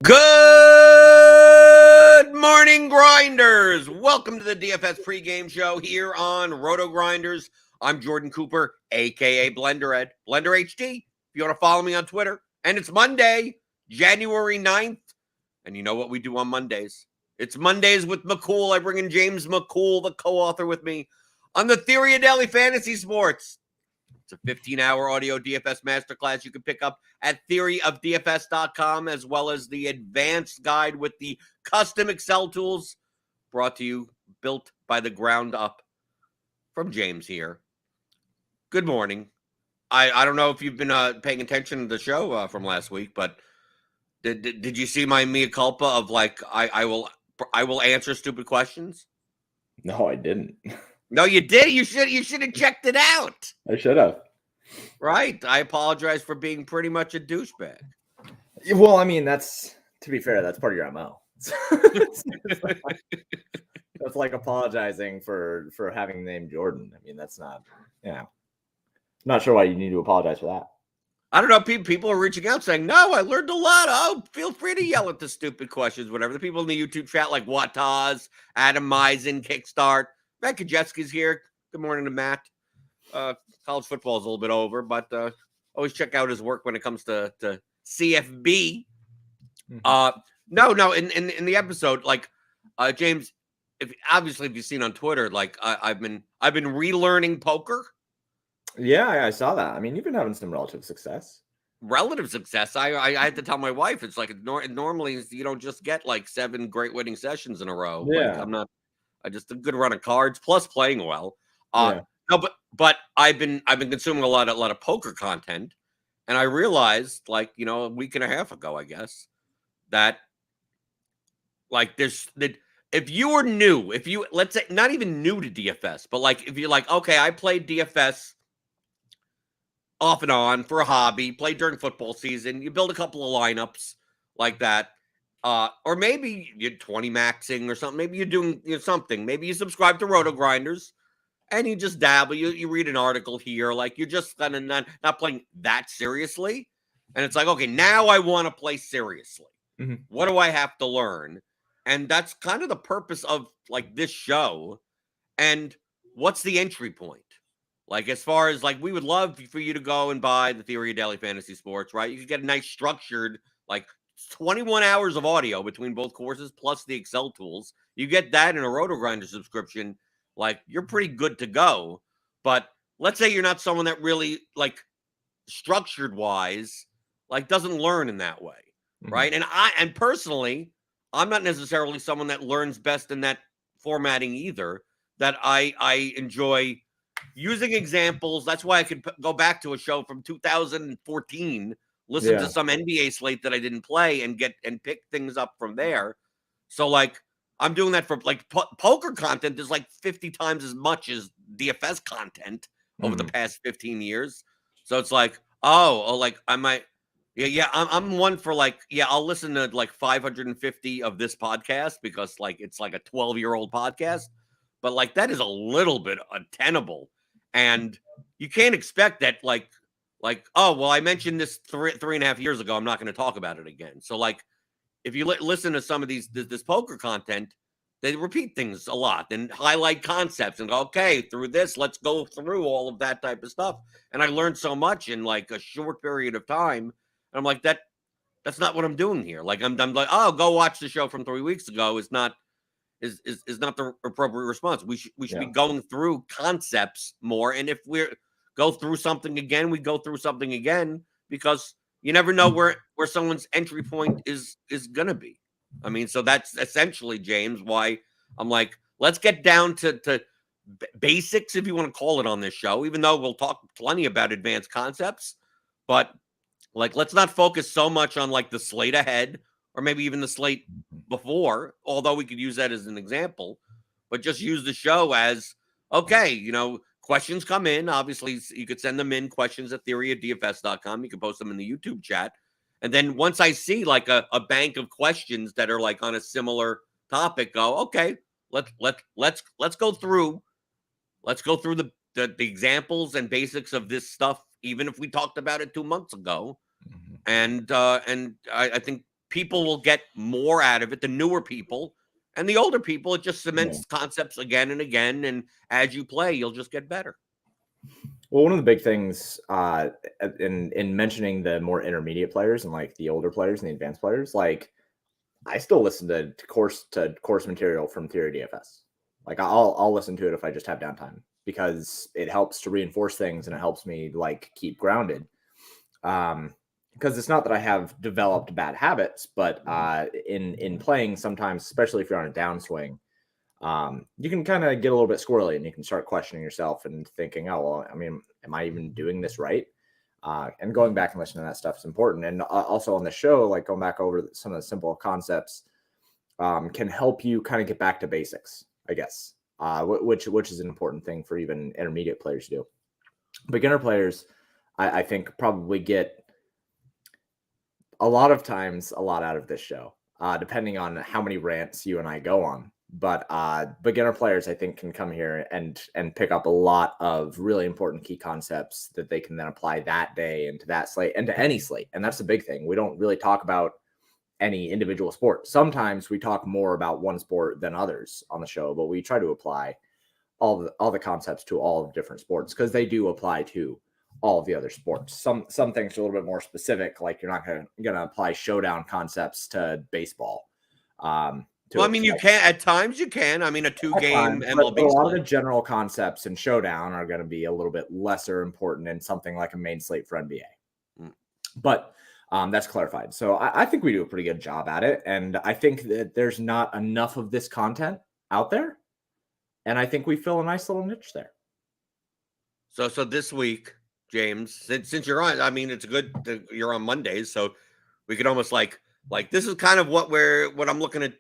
Good morning, Grinders. Welcome to the DFS pregame show here on RotoGrinders. I'm Jordan Cooper, a.k.a. Blender Ed, Blender HD, if you want to follow me on Twitter. And it's Monday, January 9th. And you know what we do on Mondays? It's Mondays with McCool. I bring in James McCool, the co-author, with me on the Theory of Daily Fantasy Sports. It's a 15-hour audio DFS masterclass you can pick up at theoryofdfs.com, as well as the advanced guide with the custom Excel tools brought to you, built by the ground up from James here. Good morning. I don't know if you've been paying attention to the show from last week, but did you see my mea culpa of like I will answer stupid questions? No, I didn't. No, you did. You should have checked it out. I should have. Right. I apologize for being pretty much a douchebag. Well, I mean, to be fair, that's part of your MO. That's like apologizing for having the name Jordan. I mean, that's not, not sure why you need to apologize for that. I don't know. People are reaching out saying, no, I learned a lot. Oh, feel free to yell at the stupid questions, whatever. The people in the YouTube chat like Wataz, Adam Meisen, Kickstart. Matt Kajetski's here. Good morning to Matt. College football is a little bit over, but always check out his work when it comes to CFB. Mm-hmm. No. In the episode, like James, if you've seen on Twitter, like I've been relearning poker. Yeah, I saw that. I mean, you've been having some relative success. Relative success. I had to tell my wife it's like normally you don't just get like 7 great winning sessions in a row. Yeah, Like, I just a good run of cards plus playing well. No, but I've been consuming a lot of poker content, and I realized like a week and a half ago, I guess, that like if you were new, let's say not even new to DFS, but like if you're like, okay, I played DFS off and on for a hobby, played during football season, you build a couple of lineups like that. Or maybe you're 20 maxing or something. Maybe you're doing something. Maybe you subscribe to RotoGrinders and you just dabble. You read an article here. Like you're just kind of not playing that seriously. And it's like, okay, now I want to play seriously. Mm-hmm. What do I have to learn? And that's kind of the purpose of like this show. And what's the entry point? Like as far as like we would love for you to go and buy the Theory of Daily Fantasy Sports, right? You could get a nice structured like 21 hours of audio between both courses plus the Excel tools. You get that in a RotoGrinder subscription, like you're pretty good to go. But let's say you're not someone that really like structured wise, like doesn't learn in that way, right? And personally, I'm not necessarily someone that learns best in that formatting either. That I enjoy using examples. That's why I could go back to a show from 2014. Listen to some NBA slate that I didn't play and pick things up from there. So like I'm doing that for like poker content is like 50 times as much as DFS content over the past 15 years. So it's like, like I might, I'm one for like, I'll listen to like 550 of this podcast because like it's like a 12-year-old podcast, but like that is a little bit untenable, and you can't expect that like, oh, well, I mentioned this 3.5 years ago. I'm not going to talk about it again. So like, if you listen to some of this poker content, they repeat things a lot and highlight concepts and go, okay, through this, let's go through all of that type of stuff. And I learned so much in like a short period of time. And I'm like, that's not what I'm doing here. Like, I'm like, oh, go watch the show from 3 weeks ago. Is not the appropriate response. We should be going through concepts more. And if we're go through something again, we go through something again, because you never know where someone's entry point is going to be. I mean, so that's essentially, James, why I'm like, let's get down to basics, if you want to call it, on this show, even though we'll talk plenty about advanced concepts. But like, let's not focus so much on like the slate ahead or maybe even the slate before, although we could use that as an example, but just use the show as, okay, questions come in. Obviously, you could send them in, questions at theoryofdfs.com. You can post them in the YouTube chat. And then once I see like a bank of questions that are like on a similar topic, go, okay, let's go through the examples and basics of this stuff, even if we talked about it 2 months ago. And I think people will get more out of it, the newer people. And the older people, it just cements concepts again and again. And as you play, you'll just get better. Well, one of the big things in mentioning the more intermediate players and like the older players and the advanced players, like I still listen to course material from Theory DFS. Like I'll listen to it if I just have downtime, because it helps to reinforce things and it helps me like keep grounded. Because it's not that I have developed bad habits, but in playing sometimes, especially if you're on a downswing, you can kind of get a little bit squirrely and you can start questioning yourself and thinking, oh, well, I mean, am I even doing this right? And going back and listening to that stuff is important. And also on the show, like going back over some of the simple concepts can help you kind of get back to basics, I guess, which is an important thing for even intermediate players to do. Beginner players, I think, probably get a lot of times a lot out of this show, depending on how many rants you and I go on. But beginner players, I think, can come here and pick up a lot of really important key concepts that they can then apply that day into that slate and to any slate. And that's the big thing. We don't really talk about any individual sport. Sometimes we talk more about one sport than others on the show, but we try to apply all the concepts to all the different sports, because they do apply to all of the other sports. Some things are a little bit more specific, like you're not going to apply showdown concepts to baseball. Well, I mean, you can at times. You can. I mean, a 2-game MLB. But a lot of the general concepts in Showdown are going to be a little bit lesser important in something like a main slate for NBA. But that's clarified. So I think we do a pretty good job at it, and I think that there's not enough of this content out there, and I think we fill a nice little niche there. So this week, James, since you're on, I mean, it's good that you're on Mondays, so we could almost like this is kind of what I'm looking to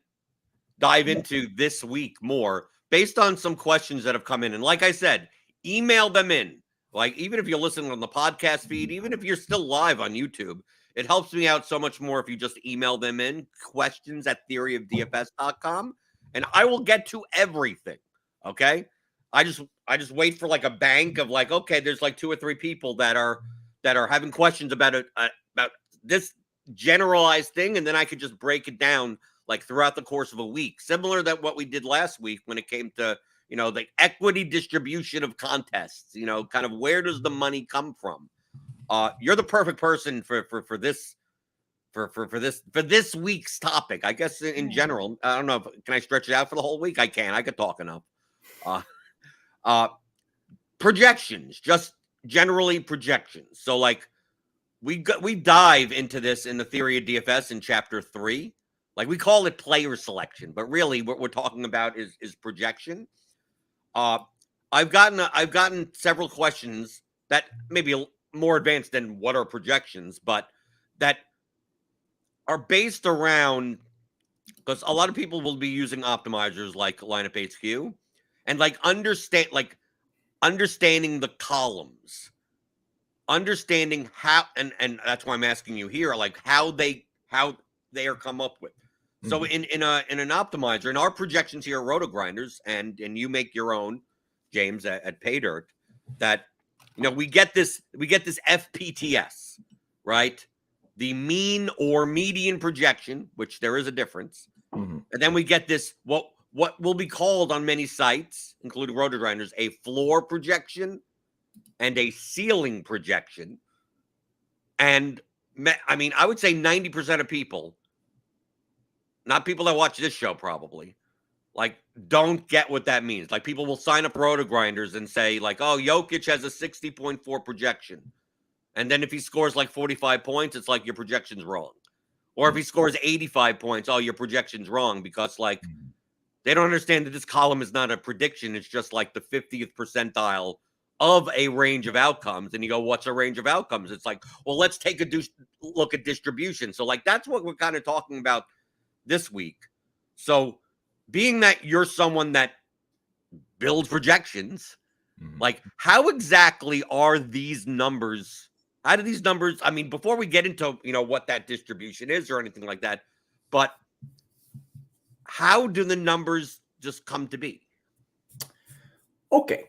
dive into this week more, based on some questions that have come in. And like I said, email them in. Like, even if you're listening on the podcast feed, even if you're still live on YouTube, it helps me out so much more if you just email them in, questions@theoryofdfs.com, and I will get to everything. Okay. I just wait for like a bank of like, okay, there's like 2 or 3 people that are having questions about this generalized thing, and then I could just break it down like throughout the course of a week, similar to what we did last week when it came to, the equity distribution of contests, kind of where does the money come from? You're the perfect person for this week's topic. I guess in general, I don't know, can I stretch it out for the whole week? I could talk enough. Projections, just generally projections. So like we dive into this in the Theory of DFS in chapter 3. Like, we call it player selection, but really what we're talking about is projection. I've gotten several questions that maybe more advanced than what are projections, but that are based around, because a lot of people will be using optimizers like Lineup HQ, and like understanding the columns, understanding how, and that's why I'm asking you here, like how they are come up with. So in an optimizer, in our projections here at RotoGrinders, and you make your own, James, at PayDirt, that we get this FPTS, right? The mean or median projection, which there is a difference, and then we get this what will be called on many sites, including RotoGrinders, a floor projection and a ceiling projection. And I mean, I would say 90% of people, not people that watch this show probably, like, don't get what that means. Like, people will sign up RotoGrinders and say like, oh, Jokic has a 60.4 projection. And then if he scores like 45 points, it's like your projection's wrong. Or if he scores 85 points, oh, your projection's wrong, because like they don't understand that this column is not a prediction. It's just like the 50th percentile of a range of outcomes. And you go, what's a range of outcomes? It's like, well, let's take a look at distribution. So like, that's what we're kind of talking about this week. So being that you're someone that builds projections, like, how exactly are these numbers? How do these numbers, I mean, before we get into, what that distribution is or anything like that, but how do the numbers just come to be? Okay.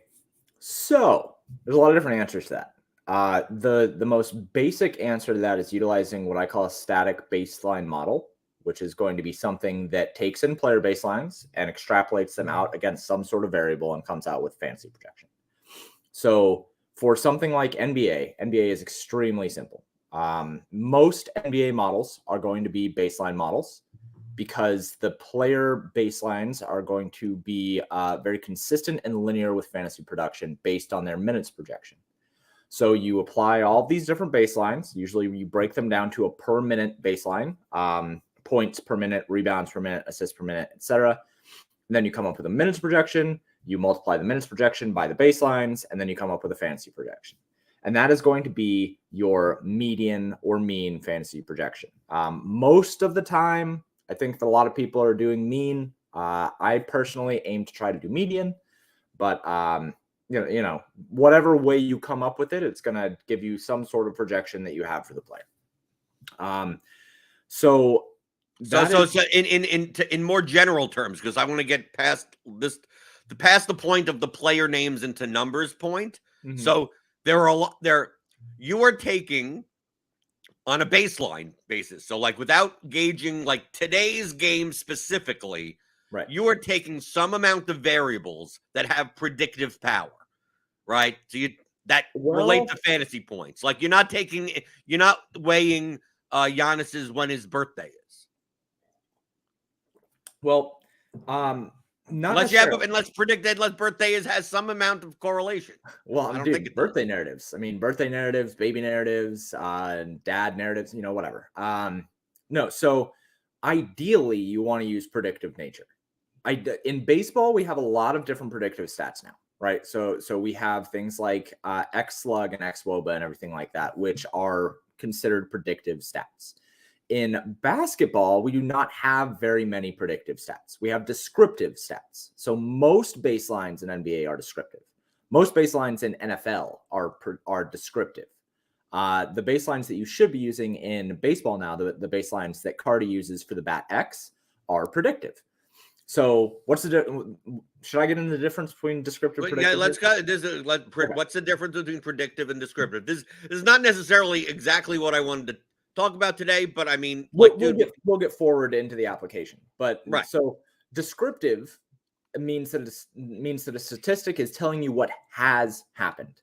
So there's a lot of different answers to that. The most basic answer to that is utilizing what I call a static baseline model. which is going to be something that takes in player baselines and extrapolates them out against some sort of variable and comes out with fantasy projection. So for something like NBA is extremely simple. Most NBA models are going to be baseline models because the player baselines are going to be very consistent and linear with fantasy production based on their minutes projection. So you apply all these different baselines. Usually you break them down to a per minute baseline, points per minute, rebounds per minute, assists per minute, etc. And then you come up with a minutes projection. You multiply the minutes projection by the baselines, and then you come up with a fantasy projection. And that is going to be your median or mean fantasy projection. Most of the time, I think that a lot of people are doing mean. I personally aim to try to do median, but you know, whatever way you come up with it, it's going to give you some sort of projection that you have for the player. So in more general terms, because I want to get past this, past the point of the player names into numbers point. Mm-hmm. So there are a lot there. You are taking on a baseline basis. So like without gauging like today's game specifically, right? You are taking some amount of variables that have predictive power, right? So relate to fantasy points. Like you're not weighing Giannis's when his birthday is. Well, unless birthday has some amount of correlation. Well, I don't think birthday narratives. I mean, birthday narratives, baby narratives, dad narratives, whatever. No, so ideally you want to use predictive nature. In baseball, we have a lot of different predictive stats now, right? So we have things like X slug and X woba and everything like that, which are considered predictive stats. In basketball, we do not have very many predictive stats. We have descriptive stats. So most baselines in NBA are descriptive. Most baselines in NFL are descriptive. The baselines that you should be using in baseball now, the baselines that Cardi uses for the bat X, are predictive. So what's should I get into the difference between descriptive and predictive? Yeah, let's go. What's the difference between predictive and descriptive? This is not necessarily exactly what I wanted to talk about today, but I mean, we'll get forward into the application. But right. So descriptive means that a statistic is telling you what has happened.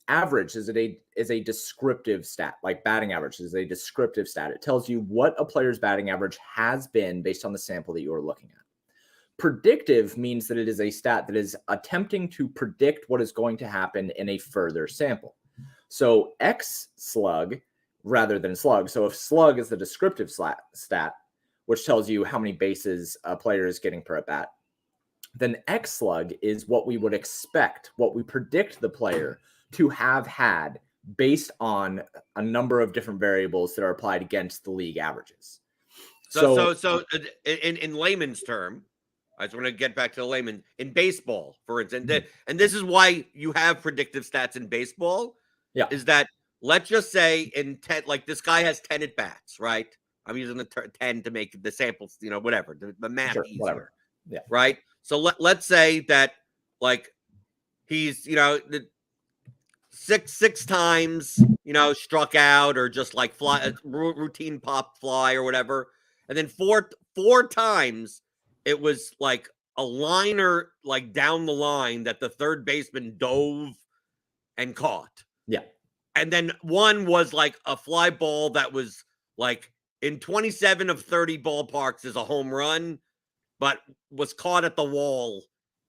Average is a descriptive stat, like batting average is a descriptive stat. It tells you what a player's batting average has been based on the sample that you are looking at. Predictive means that it is a stat that is attempting to predict what is going to happen in a further sample. So X slug rather than slug. So if slug is the descriptive stat, which tells you how many bases a player is getting per at bat, then X slug is what we would expect, what we predict the player to have had based on a number of different variables that are applied against the league averages. So in layman's term, I just want to get back to the layman in baseball, for instance, and this is why you have predictive stats in baseball. Yeah, is that let's just say in 10, like this guy has 10 at bats, right? I'm using the 10 to make the samples, whatever the math easier, whatever. Yeah, right. So let's say that like he's six times struck out or just like routine pop fly or whatever, and then four times it was like a liner like down the line that the third baseman dove and caught. Yeah. And then one was like a fly ball that was like in 27 of 30 ballparks is a home run, but was caught at the wall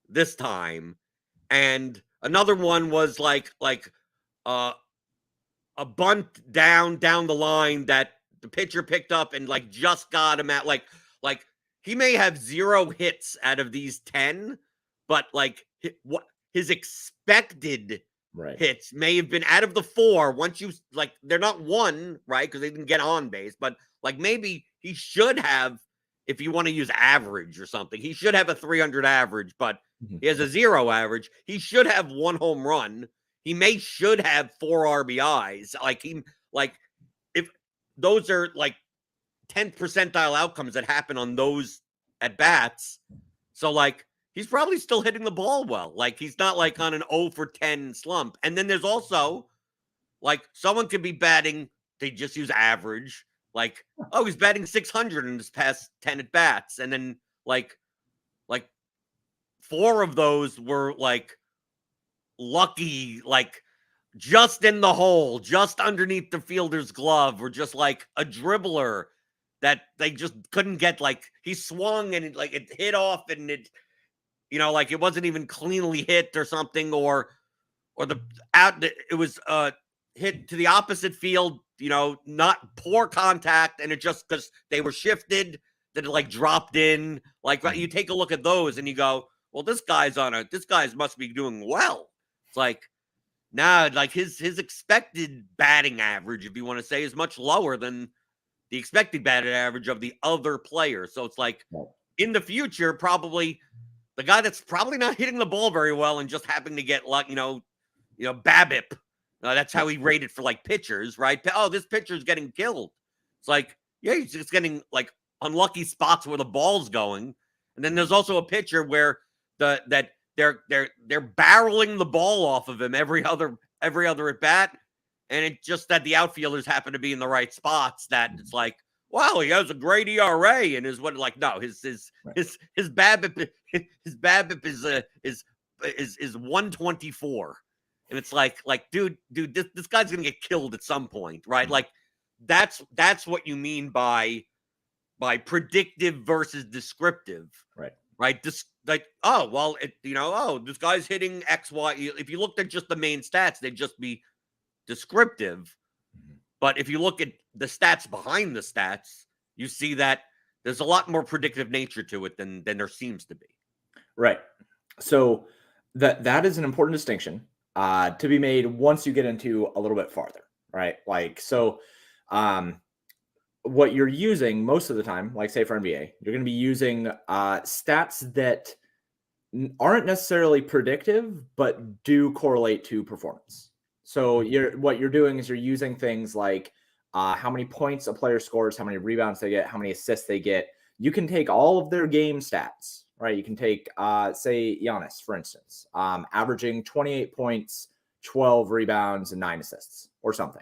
this time. And another one was like a bunt down the line that the pitcher picked up and like just got him at like he may have 0 hits out of these 10, but like what his expected hits may have been out of the 4. Once you like, they're not 1, right? Because they didn't get on base, but like maybe he should have, if you want to use average or something, he should have a 300 average, but he has a 0 average. He should have 1 home run. He should have 4 RBIs. If those are like 10th percentile outcomes that happen on those at bats. So like, he's probably still hitting the ball well. Like he's not like on an 0 for 10 slump. And then there's also like someone could be batting. They just use average, Like, oh, he's batting 600 in his past 10 at bats, and then like 4 of those were like lucky, like just in the hole, just underneath the fielder's glove, or just like a dribbler that they just couldn't get. Like, he swung and it hit off, and it, like it wasn't even cleanly hit or something, or it was hit to the opposite field, not poor contact, and it just, because they were shifted, that it like dropped in. Like, you take a look at those and you go, well, this guy's must be doing well. It's like, nah, like his expected batting average, if you want to say, is much lower than the expected batting average of the other players. So it's like, in the future, probably the guy that's probably not hitting the ball very well and just happening to get luck, BABIP. That's how he rated for like pitchers, right? Oh, this pitcher's getting killed. It's like, yeah, he's just getting like unlucky spots where the ball's going. And then there's also a pitcher where they're barreling the ball off of him every other at bat, and it just that the outfielders happen to be in the right spots. That it's like, wow, he has a great ERA, and his no, his BABIP is 124. And it's like, dude, this guy's gonna get killed at some point, right? Like, that's what you mean by predictive versus descriptive, right? This, like, oh, well, this guy's hitting X, Y. If you looked at just the main stats, they'd just be descriptive. But if you look at the stats behind the stats, you see that there's a lot more predictive nature to it than there seems to be. Right. So that is an important distinction to be made once you get into a little bit farther, right? Like, so what you're using most of the time, like say for NBA, you're going to be using stats that aren't necessarily predictive, but do correlate to performance. So what you're doing is you're using things like how many points a player scores, how many rebounds they get, how many assists they get. You can take all of their game stats, right? You can take, say, Giannis, for instance, averaging 28 points, 12 rebounds, and 9 assists or something.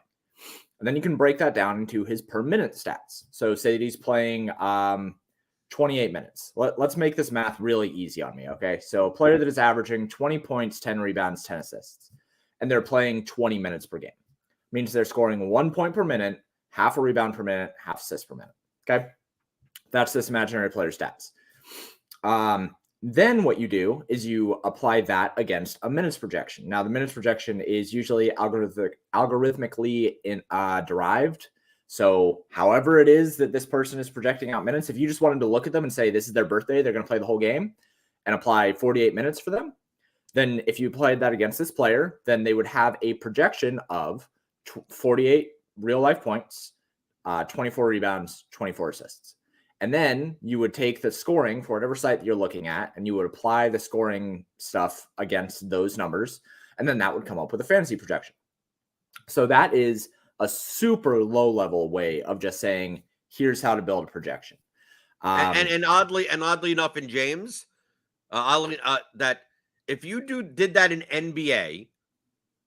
And then you can break that down into his per minute stats. So say that he's playing 28 minutes. Let's make this math really easy on me, okay? So a player that is averaging 20 points, 10 rebounds, 10 assists, and they're playing 20 minutes per game. Means they're scoring 1 point per minute, half a rebound per minute, half assist per minute, okay? That's this imaginary player stats. Then what you do is you apply that against a minutes projection. Now, the minutes projection is usually algorithmically derived. So however it is that this person is projecting out minutes, if you just wanted to look at them and say this is their birthday, they're going to play the whole game, and apply 48 minutes for them, then if you applied that against this player, then they would have a projection of 48 real-life points, 24 rebounds, 24 assists. And then you would take the scoring for whatever site that you're looking at, and you would apply the scoring stuff against those numbers, and then that would come up with a fantasy projection. So that is a super low-level way of just saying, here's how to build a projection. And oddly enough, in James, that if you did that in NBA,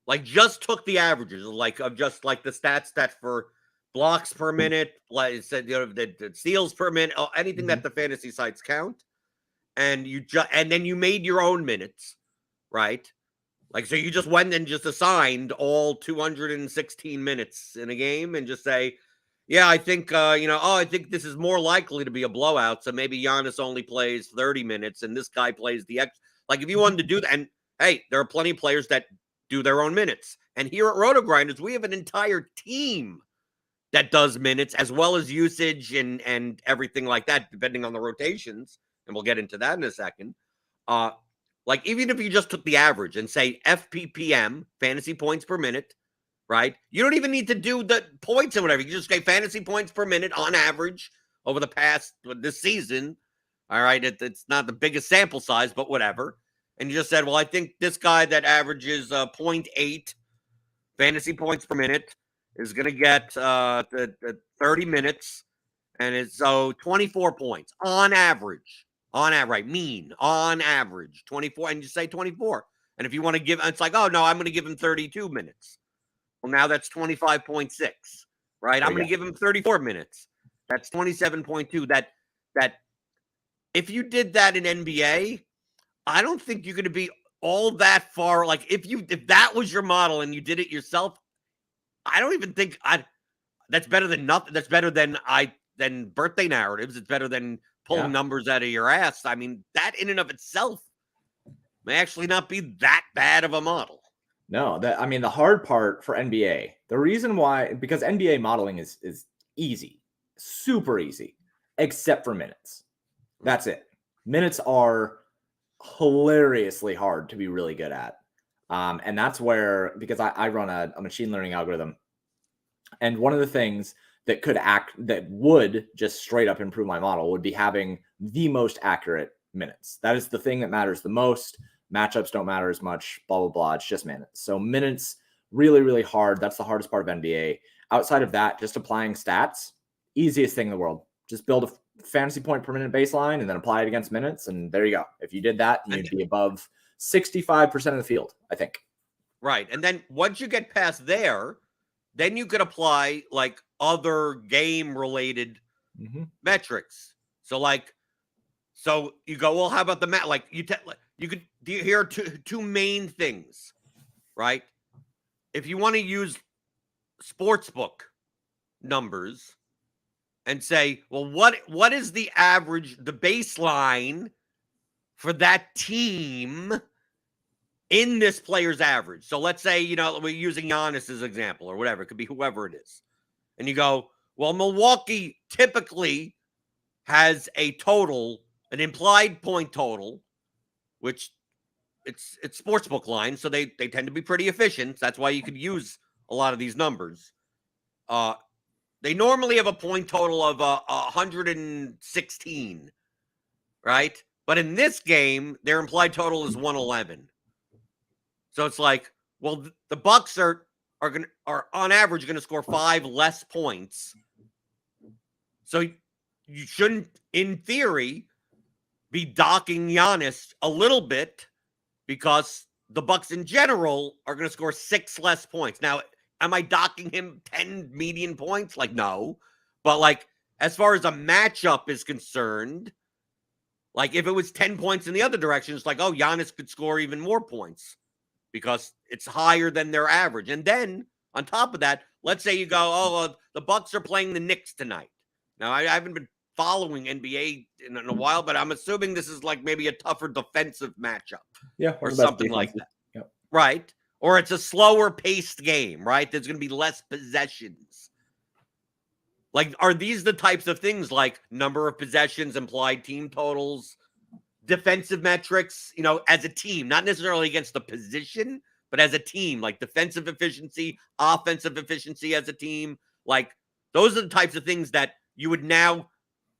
like just took the averages, like of just like the stats that for blocks per minute, like I said, the steals per minute, anything that the fantasy sites count, and then you made your own minutes, right? Like, so you just went and just assigned all 216 minutes in a game and just say, yeah, I think I think this is more likely to be a blowout, so maybe Giannis only plays 30 minutes and this guy plays the X. Like, if you wanted to do that, and hey, there are plenty of players that do their own minutes. And here at RotoGrinders, we have an entire team that does minutes as well as usage and everything like that, depending on the rotations. And we'll get into that in a second. Like, even if you just took the average and say FPPM, fantasy points per minute, right? You don't even need to do the points or whatever. You just say fantasy points per minute on average over this season. All right. It's not the biggest sample size, but whatever. And you just said, well, I think this guy that averages 0.8 fantasy points per minute is going to get the 30 minutes, and it's so 24 points on average, right? Mean on average, 24, and you say 24. And if you want to give, it's like, oh no, I'm going to give him 32 minutes. Well, now that's 25.6. right? I'm going to give him 34 minutes. That's 27.2. That if you did that in NBA, I don't think you're going to be all that far. Like if that was your model and you did it yourself, I don't even think that's better than nothing. That's better than birthday narratives. It's better than pulling numbers out of your ass. I mean, that in and of itself may actually not be that bad of a model. No, the hard part for NBA, the reason why, because NBA modeling is easy, super easy, except for minutes. That's it. Minutes are hilariously hard to be really good at. And that's where, because I run a machine learning algorithm, and one of the things that would just straight up improve my model would be having the most accurate minutes. That is the thing that matters the most. Matchups don't matter as much, blah, blah, blah. It's just minutes. So minutes, really, really hard. That's the hardest part of NBA. Outside of that, just applying stats, easiest thing in the world. Just build a fantasy point per minute baseline and then apply it against minutes. And there you go. If you did that, you'd be above 65% of the field, I think. Right. And then once you get past there, then you could apply like other game related metrics. So you go, well, how about the mat? Like you could hear two main things, right? If you want to use sportsbook numbers and say, well, what is the average, the baseline for that team in this player's average? So let's say, we're using Giannis as an example or whatever. It could be whoever it is. And you go, well, Milwaukee typically has an implied point total, which it's sportsbook line. So they tend to be pretty efficient. That's why you could use a lot of these numbers. They normally have a point total of 116, right? But in this game, their implied total is 111. So it's like, well, the Bucks are on average going to score 5 less points. So you shouldn't, in theory, be docking Giannis a little bit because the Bucks in general are going to score 6 less points. Now, am I docking him 10 median points? Like, no. But like, as far as a matchup is concerned, like if it was 10 points in the other direction, it's like, oh, Giannis could score even more points because it's higher than their average. And then on top of that, let's say you go, the Bucks are playing the Knicks tonight. Now, I haven't been following NBA in a while, but I'm assuming this is like maybe a tougher defensive matchup. Yeah. Or something like that. Yep. Right. Or it's a slower paced game, right? There's going to be less possessions. Like, are these the types of things like number of possessions, implied team totals, defensive metrics, as a team, not necessarily against the position, but as a team, like defensive efficiency, offensive efficiency as a team? Like, those are the types of things that you would now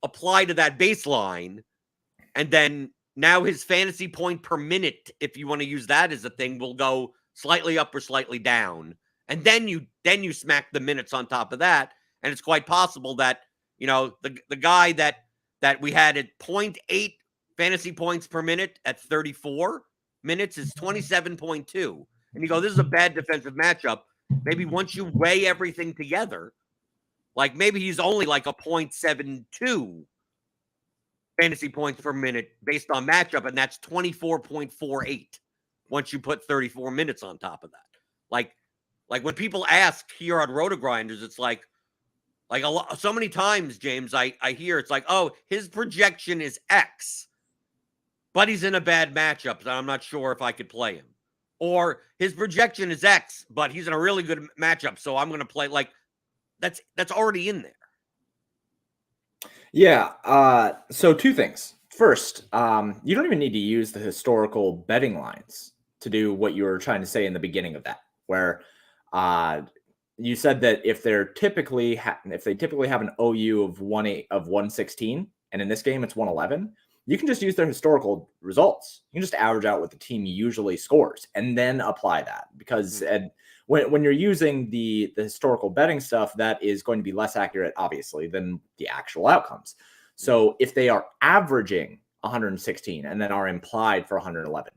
apply to that baseline. And then now his fantasy point per minute, if you want to use that as a thing, will go slightly up or slightly down. And then you smack the minutes on top of that. And it's quite possible that, the guy that we had at 0.8 fantasy points per minute at 34 minutes is 27.2. And you go, this is a bad defensive matchup. Maybe once you weigh everything together, like maybe he's only like a 0.72 fantasy points per minute based on matchup, and that's 24.48 once you put 34 minutes on top of that. Like when people ask here on RotoGrinders, it's like so many times, James, I hear it's like, oh, his projection is X, but he's in a bad matchup, so I'm not sure if I could play him. Or his projection is X, but he's in a really good matchup, so I'm going to play. Like, that's already in there. Yeah. So 2 things. First, you don't even need to use the historical betting lines to do what you were trying to say in the beginning of that, where you said that if they typically have an OU of 116, and in this game it's 111, you can just use their historical results. You can just average out what the team usually scores and then apply that, because when you're using the historical betting stuff, that is going to be less accurate, obviously, than the actual outcomes. So if they are averaging 116 and then are implied for 111,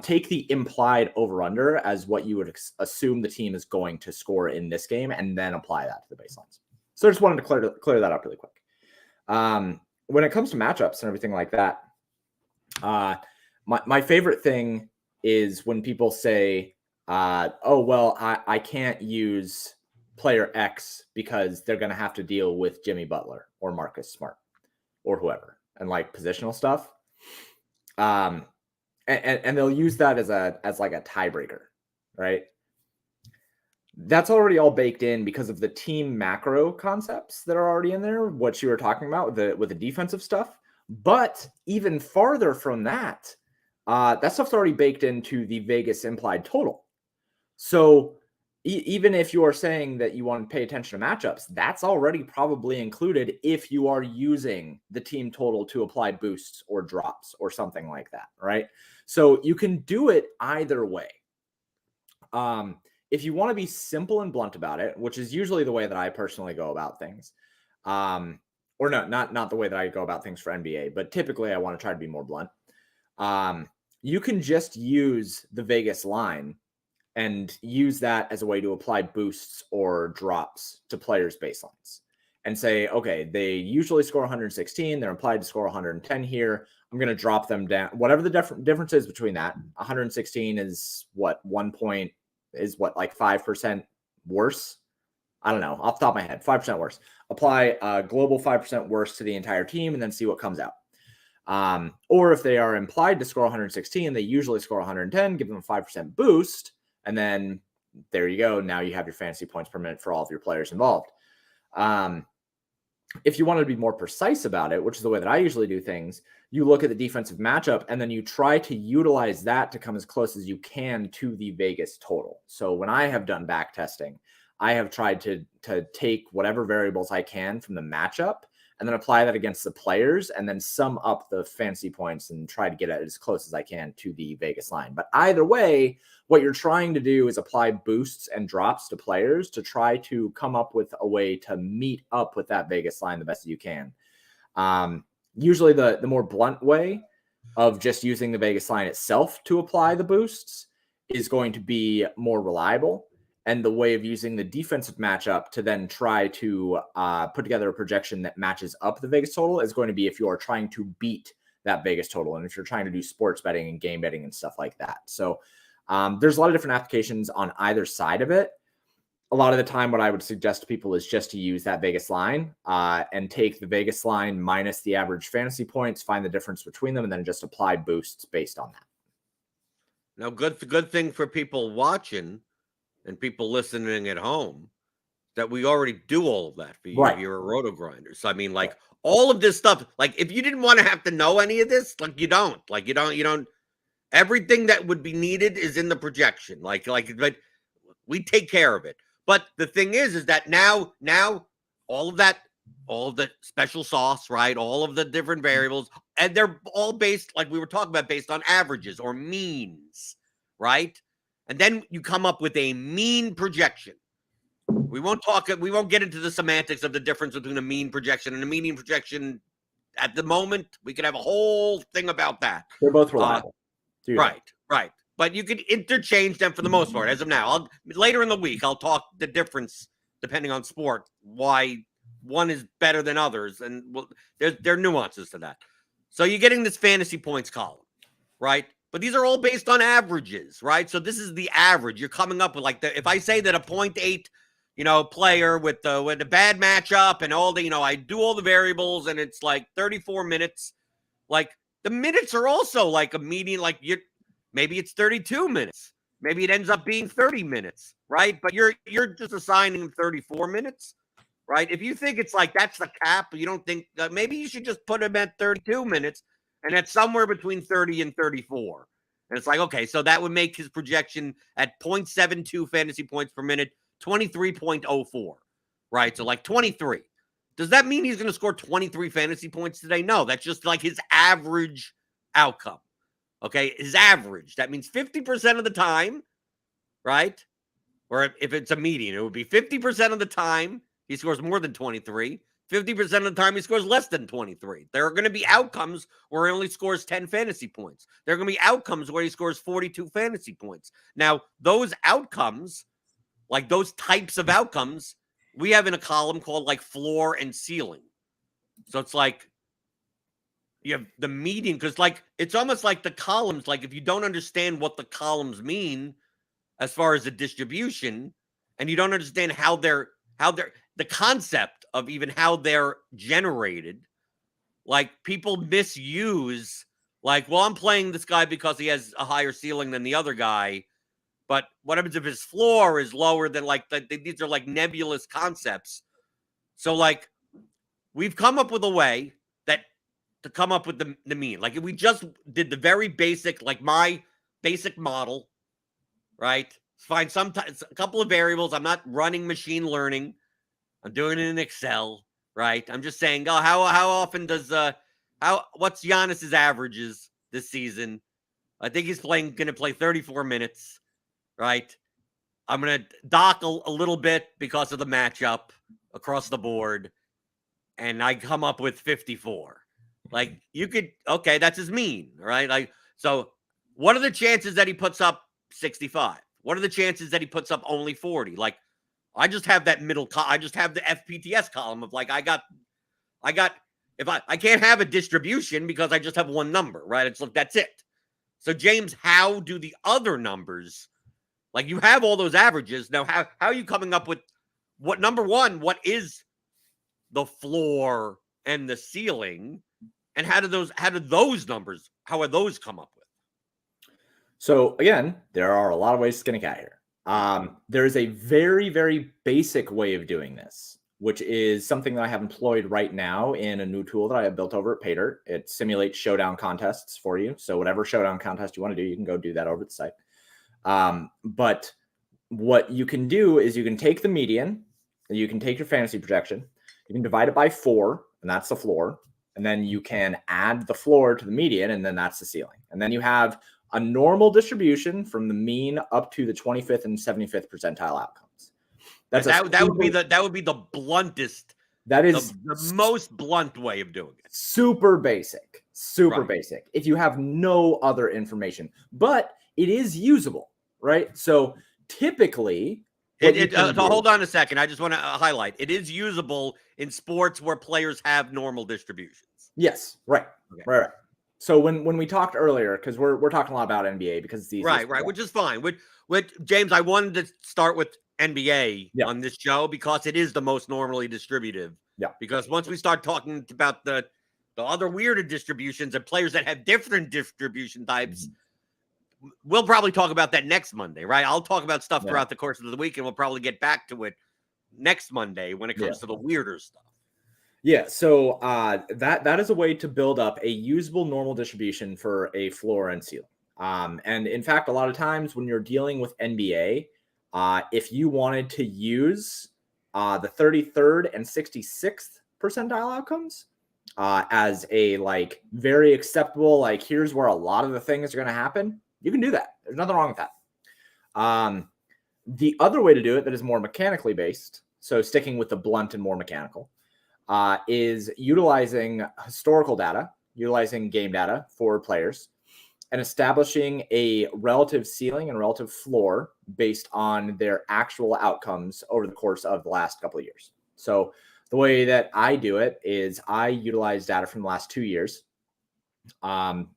take the implied over-under as what you would assume the team is going to score in this game, and then apply that to the baselines. So I just wanted to clear that up really quick. When it comes to matchups and everything like that, my favorite thing is when people say, oh, well, I can't use player X because they're going to have to deal with Jimmy Butler or Marcus Smart or whoever, and like positional stuff. And they'll use that as like a tiebreaker, right? That's already all baked in because of the team macro concepts that are already in there, what you were talking about with the defensive stuff. But even farther from that, that stuff's already baked into the Vegas implied total. So even if you are saying that you want to pay attention to matchups, that's already probably included if you are using the team total to apply boosts or drops or something like that, right? So you can do it either way. If you want to be simple and blunt about it, which is usually the way that I personally go about things, or no, not the way that I go about things for NBA, but typically I want to try to be more blunt. You can just use the Vegas line and use that as a way to apply boosts or drops to players' baselines and say, okay, they usually score 116. They're implied to score 110 here. I'm going to drop them down. Whatever the difference is between that, 116 is what, like 5% worse? I don't know. Off the top of my head, 5% worse. Apply a global 5% worse to the entire team and then see what comes out. Or if they are implied to score 116, they usually score 110, give them a 5% boost. And then there you go. Now you have your fantasy points per minute for all of your players involved. If you want to be more precise about it, which is the way that I usually do things, you look at the defensive matchup and then you try to utilize that to come as close as you can to the Vegas total. So when I have done back testing, I have tried to take whatever variables I can from the matchup and then apply that against the players and then sum up the fantasy points and try to get it as close as I can to the Vegas line. But either way, what you're trying to do is apply boosts and drops to players to try to come up with a way to meet up with that Vegas line the best you can. Usually the more blunt way of just using the Vegas line itself to apply the boosts is going to be more reliable. And the way of using the defensive matchup to then try to put together a projection that matches up the Vegas total is going to be if you are trying to beat that Vegas total and if you're trying to do sports betting and game betting and stuff like that. So there's a lot of different applications on either side of it. A lot of the time, what I would suggest to people is just to use that Vegas line and take the Vegas line minus the average fantasy points, find the difference between them, and then just apply boosts based on that. Now, good thing for people watching and people listening at home that we already do all of that for you here at RotoGrinders. So, I mean, like all of this stuff, like if you didn't want to have to know any of this, like you don't, everything that would be needed is in the projection. But we take care of it. But the thing is that now all of the special sauce, right? All of the different variables, and they're all based, like we were talking about, based on averages or means, right? And then you come up with a mean projection. We won't get into the semantics of the difference between a mean projection and a median projection. At the moment, we could have a whole thing about that. They're both reliable. Right. But you could interchange them for the most part. As of now, later in the week, I'll talk the difference depending on sport, why one is better than others. And there are nuances to that. So you're getting this fantasy points column, right? But these are all based on averages, right? So this is the average. You're coming up with if I say that a 0.8, player with a bad matchup and all the, I do all the variables and it's like 34 minutes. Like the minutes are also like a median, maybe it's 32 minutes. Maybe it ends up being 30 minutes, right? But you're just assigning them 34 minutes, right? If you think it's like that's the cap, you don't think maybe you should just put him at 32 minutes. And that's somewhere between 30 and 34. And it's like, okay, so that would make his projection at 0.72 fantasy points per minute, 23.04, right? So like 23. Does that mean he's going to score 23 fantasy points today? No, that's just like his average outcome. Okay, his average. That means 50% of the time, right? Or if it's a median, it would be 50% of the time he scores more than 23. 50% of the time he scores less than 23. There are going to be outcomes where he only scores 10 fantasy points. There are going to be outcomes where he scores 42 fantasy points. Now, those outcomes, like those types of outcomes, we have in a column called like floor and ceiling. So it's like you have the median, because like it's almost like the columns, like if you don't understand what the columns mean as far as the distribution, and you don't understand how they're the concept of even how they're generated, like people misuse, like, well, I'm playing this guy because he has a higher ceiling than the other guy. But what happens if his floor is lower than, like, these are like nebulous concepts. So like we've come up with a way to come up with the mean. Like if we just did the very basic, like my basic model, right? Find sometimes a couple of variables. I'm not running machine learning. I'm doing it in Excel, right? I'm just saying, oh, how often does what's Giannis's averages this season? I think he's going to play 34 minutes, right? I'm going to dock a little bit because of the matchup across the board, and I come up with 54. Like you could, okay, that's his mean, right? Like, so what are the chances that he puts up 65? What are the chances that he puts up only 40? Like, I just have that middle I just have the FPTS column of like, I got, if I can't have a distribution because I just have one number, right? It's like, that's it. So James, how do the other numbers, like you have all those averages. Now, how are you coming up with what, number one, what is the floor and the ceiling? And how do those numbers, how are those come up with? So again, there are a lot of ways to skin a cat here. There's a very, very basic way of doing this, which is something that I have employed right now in a new tool that I have built over at PayDirt. It simulates showdown contests for you. So whatever showdown contest you want to do, you can go do that over the site. But what you can do is you can take the median, and you can take your fantasy projection, you can divide it by 4, and that's the floor. And then you can add the floor to the median, and then that's the ceiling. And then you have a normal distribution from the mean up to the 25th and 75th percentile outcomes. That would be the bluntest. That is the most blunt way of doing it. Super basic. Basic. If you have no other information, but it is usable, right? So typically, hold on a second. I just want to highlight it is usable in sports where players have normal distributions. Yes, right, okay. Right. So when we talked earlier, because we're talking a lot about NBA because it's easy, right, which is fine. With James, I wanted to start with NBA on this show because it is the most normally distributive. Yeah. Because once we start talking about the other weirder distributions and players that have different distribution types. We'll probably talk about that next Monday, right? I'll talk about stuff throughout the course of the week, and we'll probably get back to it next Monday when it comes to the weirder stuff. Yeah, so that is a way to build up a usable normal distribution for a floor and ceiling. And in fact, a lot of times when you're dealing with NBA, if you wanted to use the 33rd and 66th percentile outcomes as a like very acceptable, like here's where a lot of the things are going to happen, you can do that. There's nothing wrong with that. The other way to do it that is more mechanically based, so sticking with the blunt and more mechanical, is utilizing historical data, utilizing game data for players, and establishing a relative ceiling and relative floor based on their actual outcomes over the course of the last couple of years. So the way that I do it is I utilize data from the last 2 years,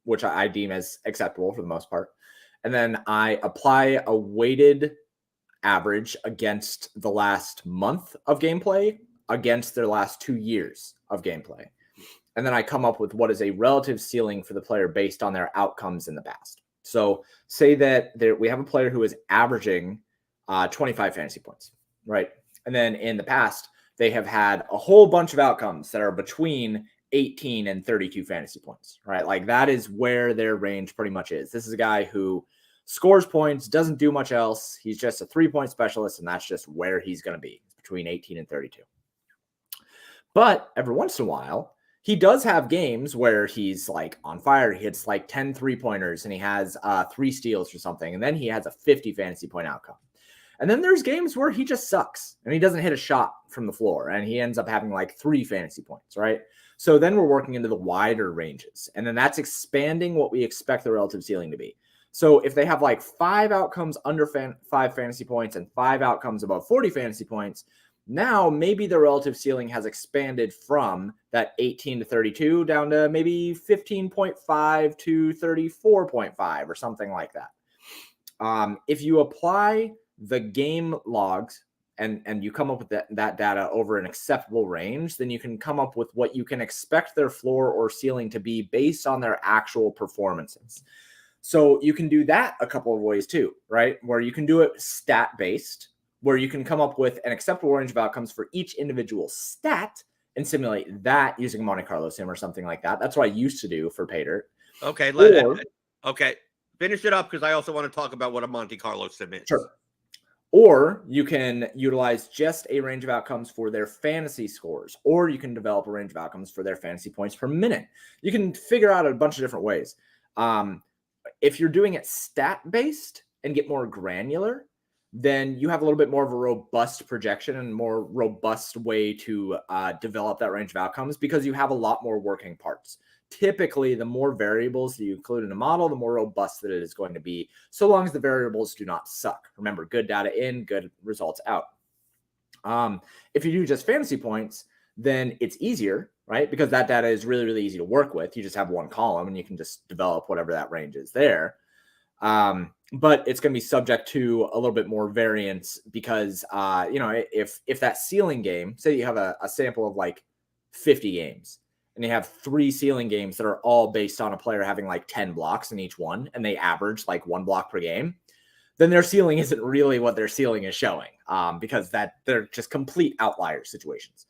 which I deem as acceptable for the most part. And then I apply a weighted average against the last month of gameplay against their last 2 years of gameplay. And then I come up with what is a relative ceiling for the player based on their outcomes in the past. So say that we have a player who is averaging 25 fantasy points, right? And then in the past, they have had a whole bunch of outcomes that are between 18 and 32 fantasy points, right? Like that is where their range pretty much is. This is a guy who scores points, doesn't do much else. He's just a 3-point specialist, and that's just where he's going to be, between 18 and 32. But every once in a while, he does have games where he's like on fire. He hits like 10 3-pointers and he has 3 steals or something. And then he has a 50 fantasy point outcome. And then there's games where he just sucks and he doesn't hit a shot from the floor and he ends up having like 3 fantasy points, right? So then we're working into the wider ranges. And then that's expanding what we expect the relative ceiling to be. So if they have like 5 outcomes under 5 fantasy points and 5 outcomes above 40 fantasy points, now maybe the relative ceiling has expanded from that 18 to 32 down to maybe 15.5 to 34.5 or something like that. If you apply the game logs and you come up with that data over an acceptable range, then you can come up with what you can expect their floor or ceiling to be based on their actual performances. So you can do that a couple of ways too, right? Where you can do it stat based, where you can come up with an acceptable range of outcomes for each individual stat and simulate that using a Monte Carlo sim or something like that. That's what I used to do for Paydirt. Okay. Okay. Finish it up because I also want to talk about what a Monte Carlo sim is. Sure. Or you can utilize just a range of outcomes for their fantasy scores, or you can develop a range of outcomes for their fantasy points per minute. You can figure out a bunch of different ways. If you're doing it stat-based and get more granular, then you have a little bit more of a robust projection and more robust way to develop that range of outcomes because you have a lot more working parts. Typically, the more variables that you include in a model, the more robust that it is going to be, so long as the variables do not suck. Remember, good data in, good results out. If you do just fantasy points, then it's easier, right? Because that data is really, really easy to work with. You just have one column and you can just develop whatever that range is there. But it's going to be subject to a little bit more variance because, if that ceiling game, say you have a sample of like 50 games and you have 3 ceiling games that are all based on a player having like 10 blocks in each one and they average like 1 block per game, then their ceiling isn't really what their ceiling is showing because they're just complete outlier situations.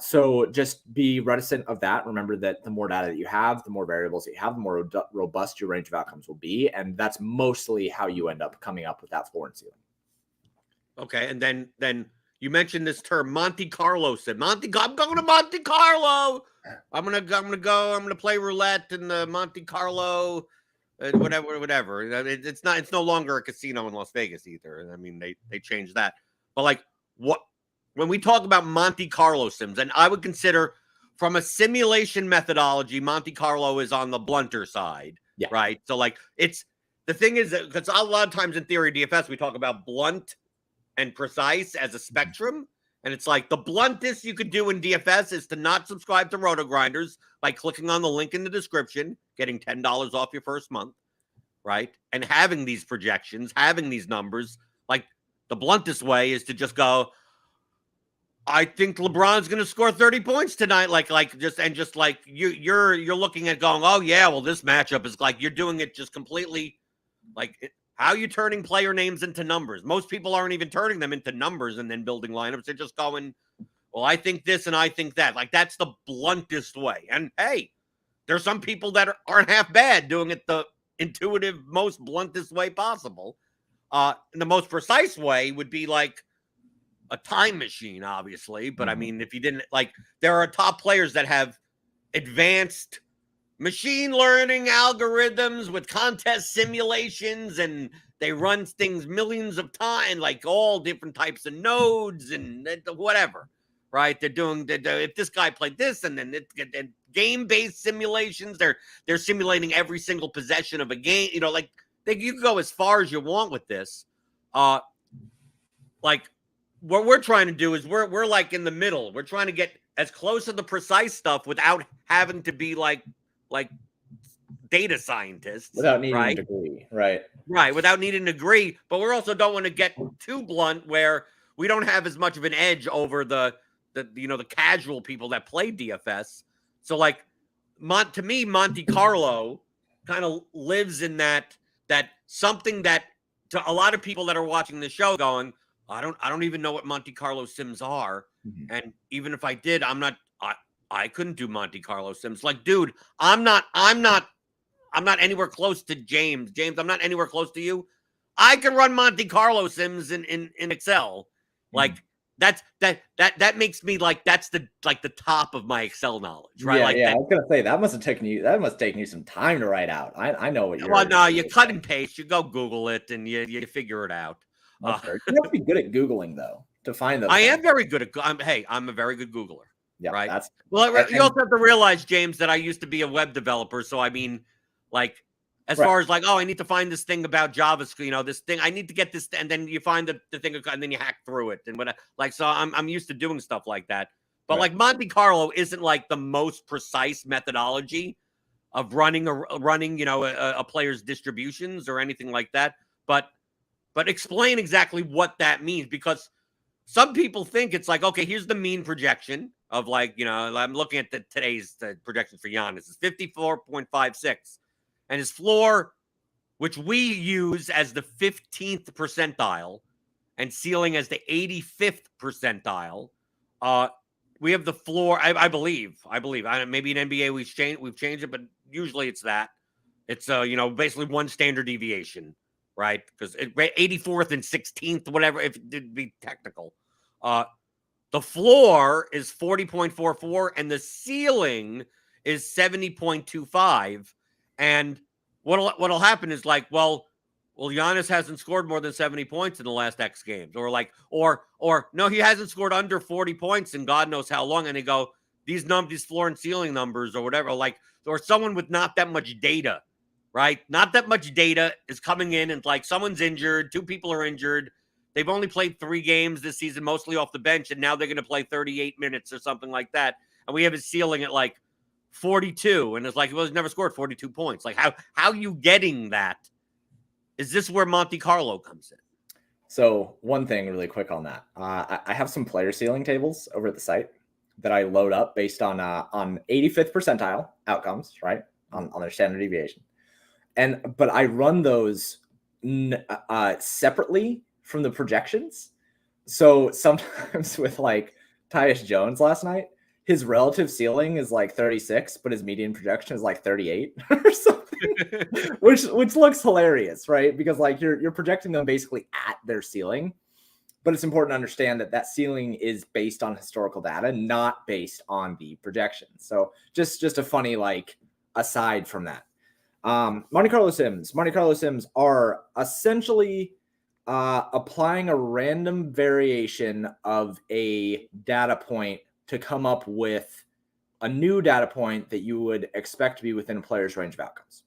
So just be reticent of that. Remember that the more data that you have, the more variables that you have, the more robust your range of outcomes will be. And that's mostly how you end up coming up with that floor and ceiling. Okay. And then you mentioned this term, Monte Carlo sim. I'm going to Monte Carlo. I'm going to play roulette in the Monte Carlo, whatever. It's no longer a casino in Las Vegas either. I mean, they changed that. But like when we talk about Monte Carlo sims, and I would consider from a simulation methodology, Monte Carlo is on the blunter side, right? So like the thing is that because a lot of times in theory DFS, we talk about blunt and precise as a spectrum. And it's like the bluntest you could do in DFS is to not subscribe to RotoGrinders by clicking on the link in the description, getting $10 off your first month, right? And having these projections, having these numbers. Like the bluntest way is to just go, I think LeBron's going to score 30 points tonight. Just like you're looking at going, oh yeah, well this matchup is like you're doing it just completely like how are you turning player names into numbers? Most people aren't even turning them into numbers and then building lineups. They're just going, well, I think this and I think that. Like that's the bluntest way. And hey, there's some people that aren't half bad doing it the intuitive, most bluntest way possible. And the most precise way would be like a time machine, obviously. But I mean, if you didn't like, there are top players that have advanced machine learning algorithms with contest simulations, and they run things millions of times, like all different types of nodes and whatever, right? They're doing, if this guy played this, and then game-based simulations, they're simulating every single possession of a game. Like you can go as far as you want with this. Like what we're trying to do is we're like in the middle. We're trying to get as close to the precise stuff without having to be like data scientists without needing a degree, right? Without needing to agree, but we also don't want to get too blunt where we don't have as much of an edge over the casual people that play DFS. So like to me, Monte Carlo kind of lives in that something that to a lot of people that are watching the show going, I don't even know what Monte Carlo sims are. And even if I did, I couldn't do Monte Carlo sims. Like, dude, I'm not anywhere close to James. James, I'm not anywhere close to you. I can run Monte Carlo sims in Excel. Like that makes me like that's the top of my Excel knowledge, right? I was gonna say that must have taken you some time to write out. I know what you're. Well, no, you cut and paste. You go Google it and you figure it out. That's fair. You have to be good at Googling though to find those. I am very good at. I'm a very good Googler. Yeah, right. That's you also have to realize, James, that I used to be a web developer. So I mean, like, as far as like, I need to find this thing about JavaScript, this thing, I need to get this, and then you find the thing, and then you hack through it, and what, like, so I'm used to doing stuff like that. But like Monte Carlo isn't like the most precise methodology of running a player's distributions or anything like that. But explain exactly what that means, because some people think it's like, okay, here's the mean projection of like, I'm looking at today's projection for Giannis is 54.56. And his floor, which we use as the 15th percentile and ceiling as the 85th percentile. We have the floor, I believe. Maybe in NBA we've changed it, but usually it's that. It's basically one standard deviation, right? Because 84th and 16th, whatever, if it'd be technical. The floor is 40.44 and the ceiling is 70.25. And what'll happen is like, well, Giannis hasn't scored more than 70 points in the last X games, or like, or no, he hasn't scored under 40 points in God knows how long. And they go, these floor and ceiling numbers or whatever, like, or someone with not that much data, right? Not that much data is coming in and like someone's injured, 2 people are injured. They've only played 3 games this season, mostly off the bench, and now they're going to play 38 minutes or something like that. And we have his ceiling at like 42, and it's like, well, he's never scored 42 points. Like, how you getting that? Is this where Monte Carlo comes in? So one thing really quick on that. I have some player ceiling tables over at the site that I load up based on 85th percentile outcomes, right, on their standard deviation. But I run those separately from the projections. So sometimes with like Tyus Jones last night, his relative ceiling is like 36, but his median projection is like 38 or something, which looks hilarious, right? Because like you're projecting them basically at their ceiling, but it's important to understand that ceiling is based on historical data, not based on the projections. So just a funny like aside from that. Monte Carlo sims are essentially applying a random variation of a data point to come up with a new data point that you would expect to be within a player's range of outcomes.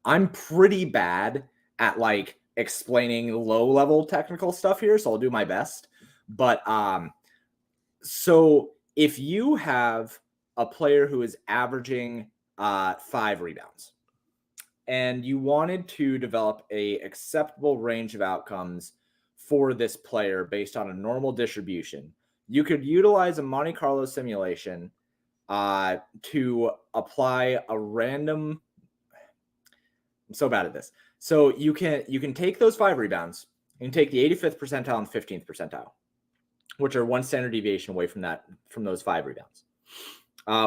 I'm pretty bad at like explaining low-level technical stuff here, so I'll do my best. But so if you have a player who is averaging 5 rebounds, and you wanted to develop a acceptable range of outcomes for this player based on a normal distribution, you could utilize a Monte Carlo simulation to apply a random. I'm so bad at this. So you can take those 5 rebounds and take the 85th percentile and 15th percentile, which are one standard deviation away from those 5 rebounds,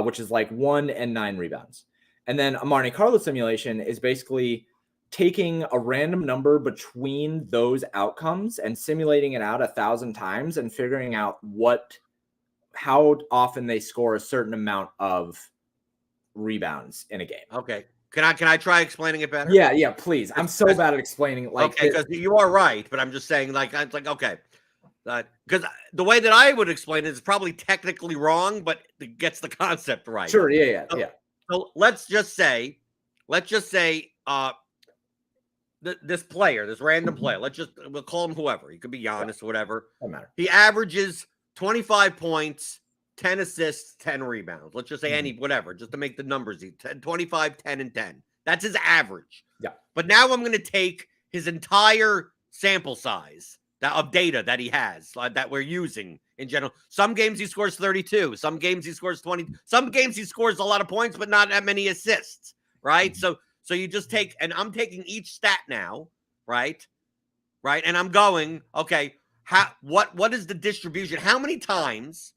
which is like 1 and 9 rebounds. And then a Monte Carlo simulation is basically taking a random number between those outcomes and simulating it out 1,000 times and figuring out how often they score a certain amount of rebounds in a game. Okay. Can I try explaining it better? Yeah, please. I'm so bad at explaining. Like, okay, because you are right, but I'm just saying, like, it's like, okay, because the way that I would explain it is probably technically wrong, but it gets the concept right. Sure. Yeah. So let's just say, this player, this random player, we'll call him whoever. He could be Giannis or whatever. Doesn't matter. He averages 25 points, 10 assists, 10 rebounds. Let's just say whatever, just to make the numbers easy. 25, 10, and 10. That's his average. Yeah. But now I'm going to take his entire sample size of data that he has, that we're using in general. Some games he scores 32. Some games he scores 20. Some games he scores a lot of points, but not that many assists, right? So you just take, and I'm taking each stat now, right? And I'm going, okay, what is the distribution? How many times,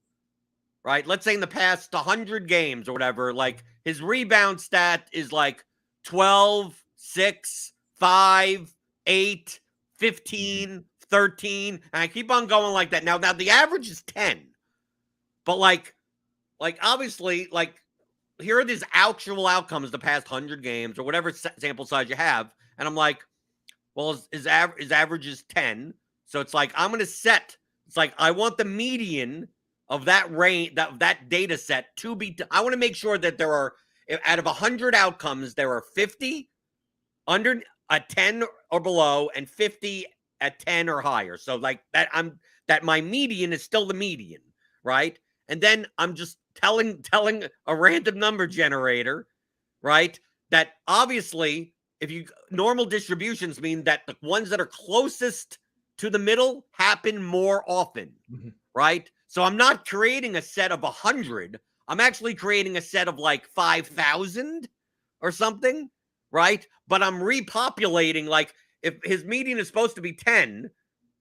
right? Let's say in the past 100 games or whatever, like his rebound stat is like 12, 6, 5, 8, 15, 13, and I keep on going like that. Now the average is 10, but like obviously, like, here are these actual outcomes the past 100 games or whatever sample size you have, and I'm like, Well, his average is 10. So it's like, I'm going to set, it's like, I want the median of that range, that data set to be, I want to make sure that there are, out of 100 outcomes, there are 50 under a 10 or below and 50 at 10 or higher. So like that my median is still the median, right? And then I'm just telling a random number generator, right? That obviously, if you normal distributions mean that the ones that are closest to the middle happen more often, right? So I'm not creating a set of 100. I'm actually creating a set of like 5,000 or something, right? But I'm repopulating, like, if his median is supposed to be 10,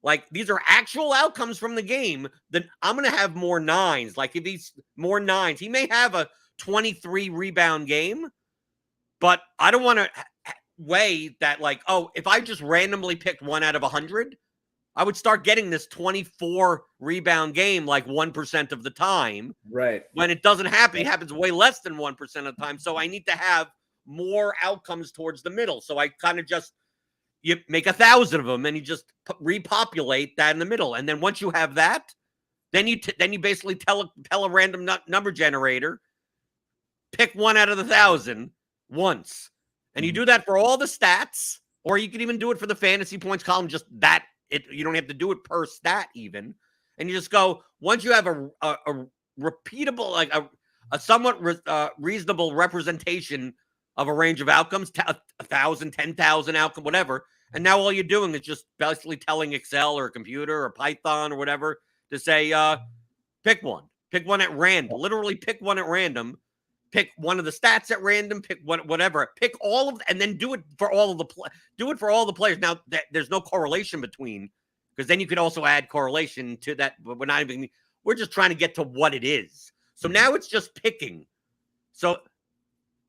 like these are actual outcomes from the game, then I'm going to have more nines. Like if he's more nines, he may have a 23 rebound game, but I don't want to weigh that like, oh, if I just randomly picked 1 out of 100, I would start getting this 24 rebound game like 1% of the time. Right. When it doesn't happen, it happens way less than 1% of the time. So I need to have more outcomes towards the middle. So I kind of just, you make 1,000 of them and you just repopulate that in the middle. And then once you have that, then you basically tell a random number generator, pick 1 out of the 1,000 once. And you do that for all the stats, or you can even do it for the fantasy points column, just that. You don't have to do it per stat even. And you just go, once you have a repeatable, like a somewhat reasonable representation of a range of outcomes, 1,000, 10,000 outcome, whatever. And now all you're doing is just basically telling Excel or a computer or Python or whatever to say, pick one at random, literally pick one at random, pick one of the stats at random, pick whatever, pick all of, and then do it for all of the players. Now there's no correlation between, because then you could also add correlation to that, but we're just trying to get to what it is. So now it's just picking. So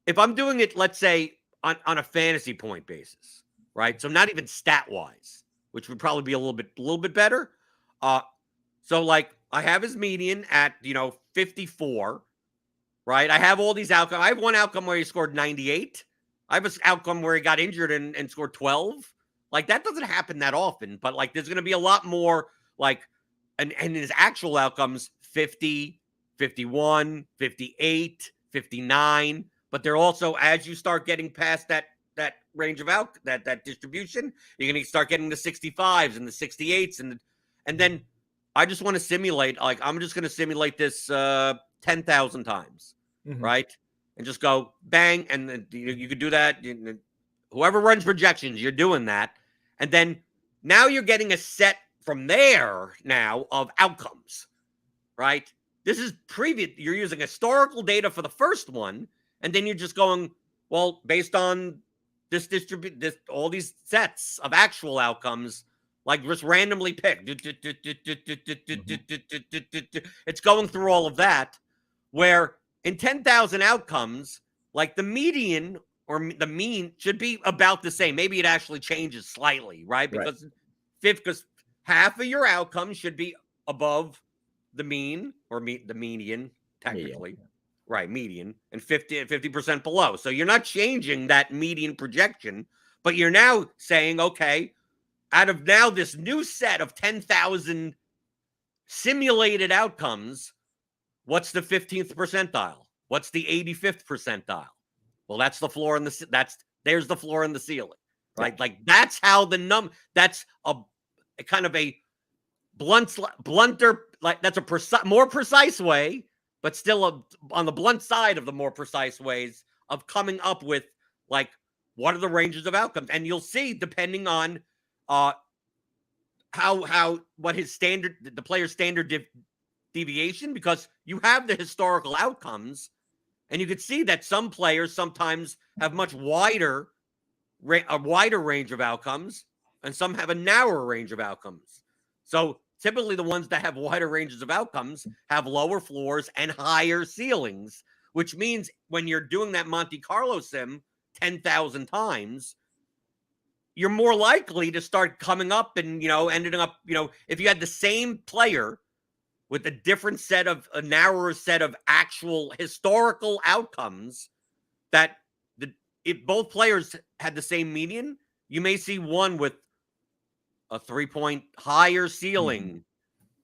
if I'm doing it, let's say on a fantasy point basis, right? So not even stat wise, which would probably be a little bit better. So like I have his median at 54, right? I have all these outcomes. I have one outcome where he scored 98. I have an outcome where he got injured and scored 12. Like that doesn't happen that often, but like there's going to be a lot more like, and his actual outcomes 50, 51, 58, 59. But they're also, as you start getting past that range of that distribution, you're going to start getting the 65s and the 68s, and then I just want to simulate. Like I'm just going to simulate this 10,000 times, right? And just go bang, and then you could do that. Whoever runs projections, you're doing that, and then now you're getting a set from there now of outcomes, right? This is previous. You're using historical data for the first one. And then you're just going, well, based on this all these sets of actual outcomes, like just randomly pick. It's going through all of that, where in 10,000 outcomes, like the median or the mean should be about the same. Maybe it actually changes slightly, right? Because half of your outcomes should be above the mean or the median, technically. Median. Right, median, and 50% below. So you're not changing that median projection, but you're now saying, okay, out of now this new set of 10,000 simulated outcomes, what's the 15th percentile? What's the 85th percentile? Well, that's the floor in there's the floor in the ceiling, right? Yeah. Like that's how that's a kind of a blunter, like that's a more precise way, but still on the blunt side of the more precise ways of coming up with like what are the ranges of outcomes. And you'll see, depending on what his the player's standard deviation, because you have the historical outcomes, and you could see that some players sometimes have a wider range of outcomes, and some have a narrower range of outcomes. So typically the ones that have wider ranges of outcomes have lower floors and higher ceilings, which means when you're doing that Monte Carlo sim 10,000 times, you're more likely to start coming up and, ending up, if you had the same player with a narrower set of actual historical outcomes, that if both players had the same median, you may see one with a 3-point higher ceiling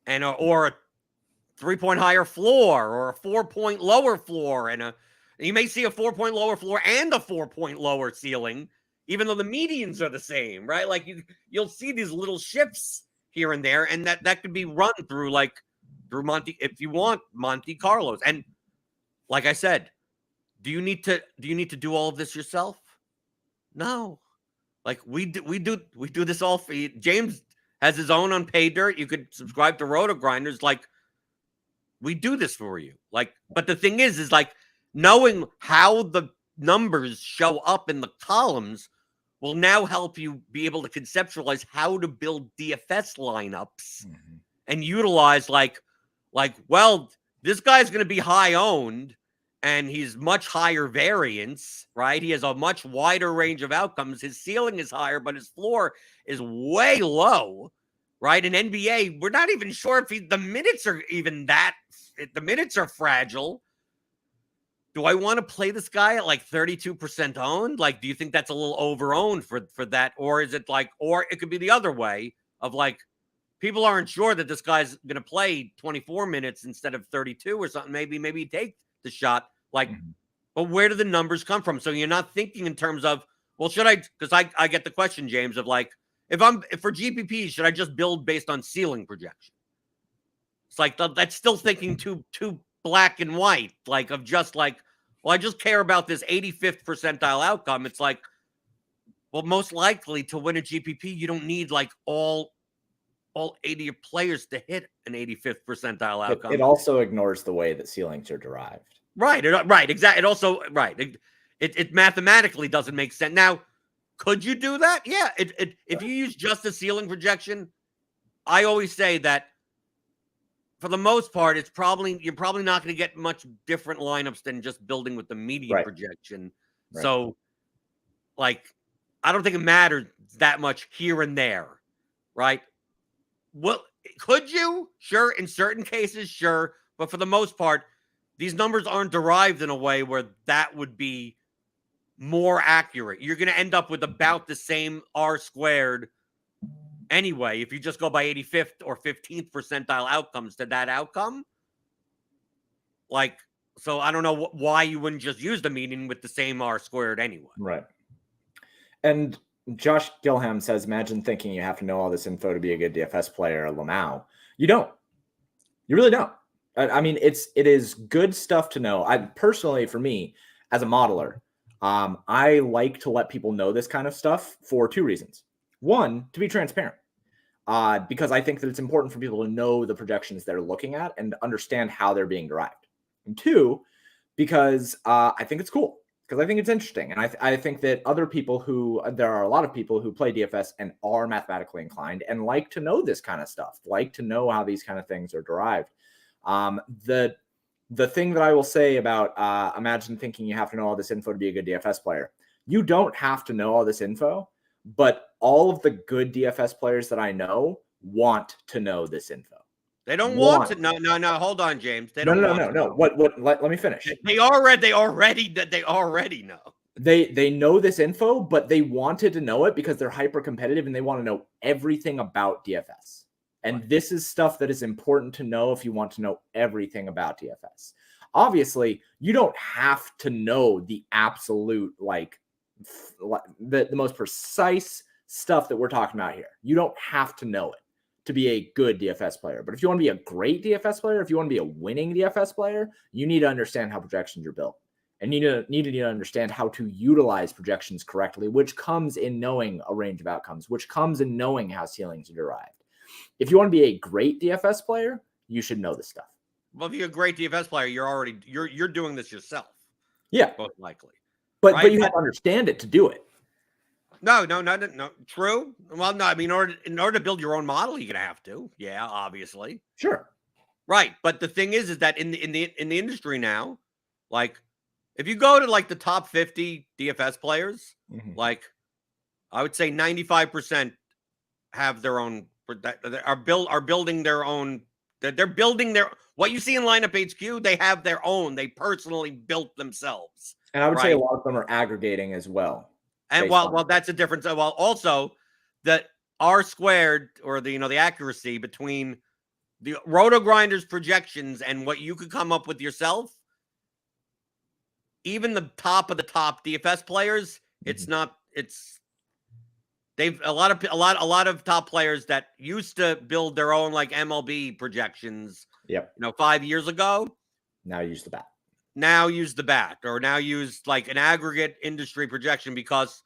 and or a 3-point higher floor or a 4-point lower floor, and you may see a 4-point lower floor and a 4-point lower ceiling, even though the medians are the same, right? Like you'll see these little shifts here and there, and that could be run through Monte, if you want, Monte Carlos. And like I said, do you need to do all of this yourself? No. Like we do this all for you. James has his own on Pay Dirt. You could subscribe to RotoGrinders. Like, we do this for you. Like, but the thing is like knowing how the numbers show up in the columns will now help you be able to conceptualize how to build DFS lineups and utilize well, this guy's going to be high owned and he's much higher variance, right? He has a much wider range of outcomes. His ceiling is higher, but his floor is way low, right? In NBA, we're not even sure if the minutes are even that. The minutes are fragile. Do I want to play this guy at like 32% owned? Like, do you think that's a little over owned for that? Or is it like, or it could be the other way of like, people aren't sure that this guy's going to play 24 minutes instead of 32 or something. Maybe take the shot. Like, but where do the numbers come from? So you're not thinking in terms of, well, should I, because I get the question, James, of like, if for GPP, should I just build based on ceiling projection? It's like, that's still thinking too black and white, like of just like, well, I just care about this 85th percentile outcome. It's like, well, most likely to win a GPP, you don't need like all 80 players to hit an 85th percentile outcome. It also ignores the way that ceilings are derived. Right, exactly. It also, it mathematically doesn't make sense. Now, could you do that? Yeah. If you use just a ceiling projection, I always say that for the most part, you're probably not going to get much different lineups than just building with the median projection. Right. So, like, I don't think it matters that much here and there, right? Well, could you? Sure. In certain cases, sure. But for the most part, these numbers aren't derived in a way where that would be more accurate. You're going to end up with about the same R squared anyway, if you just go by 85th or 15th percentile outcomes to that outcome. Like, so I don't know why you wouldn't just use the median with the same R squared anyway. Right. And Josh Gilham says, imagine thinking you have to know all this info to be a good DFS player, Lamau. You don't. You really don't. I mean, it is good stuff to know. I personally, for me, as a modeler, I like to let people know this kind of stuff for two reasons. One, to be transparent, because I think that it's important for people to know the projections they're looking at and understand how they're being derived. And two, because I think it's cool, because I think it's interesting. And I think that there are a lot of people who play DFS and are mathematically inclined and like to know this kind of stuff, like to know how these kind of things are derived. The thing that I will say about imagine thinking you have to know all this info to be a good DFS player. You don't have to know all this info, but all of the good DFS players that I know want to know this info. They don't want to. No. Hold on, James. They don't. No. What? Let me finish. They already know. They know this info, but they wanted to know it because they're hyper competitive and they want to know everything about DFS. And this is stuff that is important to know if you want to know everything about DFS. Obviously, you don't have to know the absolute, like, the most precise stuff that we're talking about here. You don't have to know it to be a good DFS player. But if you want to be a great DFS player, if you want to be a winning DFS player, you need to understand how projections are built. And you need to understand how to utilize projections correctly, which comes in knowing a range of outcomes, which comes in knowing how ceilings are derived. If you want to be a great DFS player, you should know this stuff. Well, if you're a great DFS player, you're doing this yourself. Yeah, most likely. But you have to understand it to do it. No. True. Well, no. I mean, in order to build your own model, you're gonna have to. Yeah, obviously. Sure. Right, but the thing is that in the industry now, like, if you go to like the top 50 DFS players, like, I would say 95% have their own. Are building their own. They're building their, what you see in Lineup HQ. They have their own. They personally built themselves. And I would say a lot of them are aggregating as well. And well, that's a difference. Well, also the R squared, or the the accuracy between the RotoGrinders projections and what you could come up with yourself. Even the top of the top DFS players, it's not. They've a lot of top players that used to build their own like MLB projections. Yep. 5 years ago. Now use the bat. Now use the bat, or now use like an aggregate industry projection, because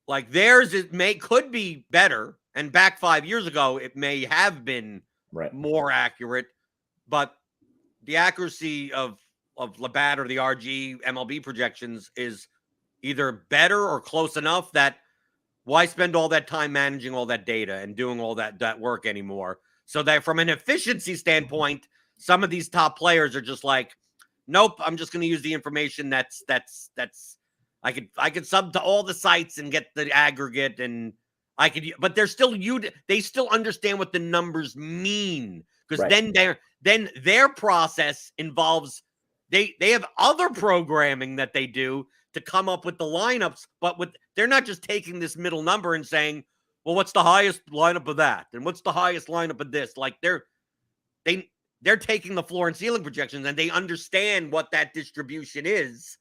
like theirs could be better, and back 5 years ago it may have been more accurate, but the accuracy of Labatt or the RG MLB projections is either better or close enough that why spend all that time managing all that data and doing all that work anymore? So that from an efficiency standpoint, some of these top players are just like, nope, I'm just going to use the information that's I could sub to all the sites and get the aggregate, and I could, but they're still they still understand what the numbers mean, because then their process involves they have other programming that they do to come up with the lineups, but they're not just taking this middle number and saying, well, what's the highest lineup of that, and what's the highest lineup of this? Like they're taking the floor and ceiling projections, and they understand what that distribution is.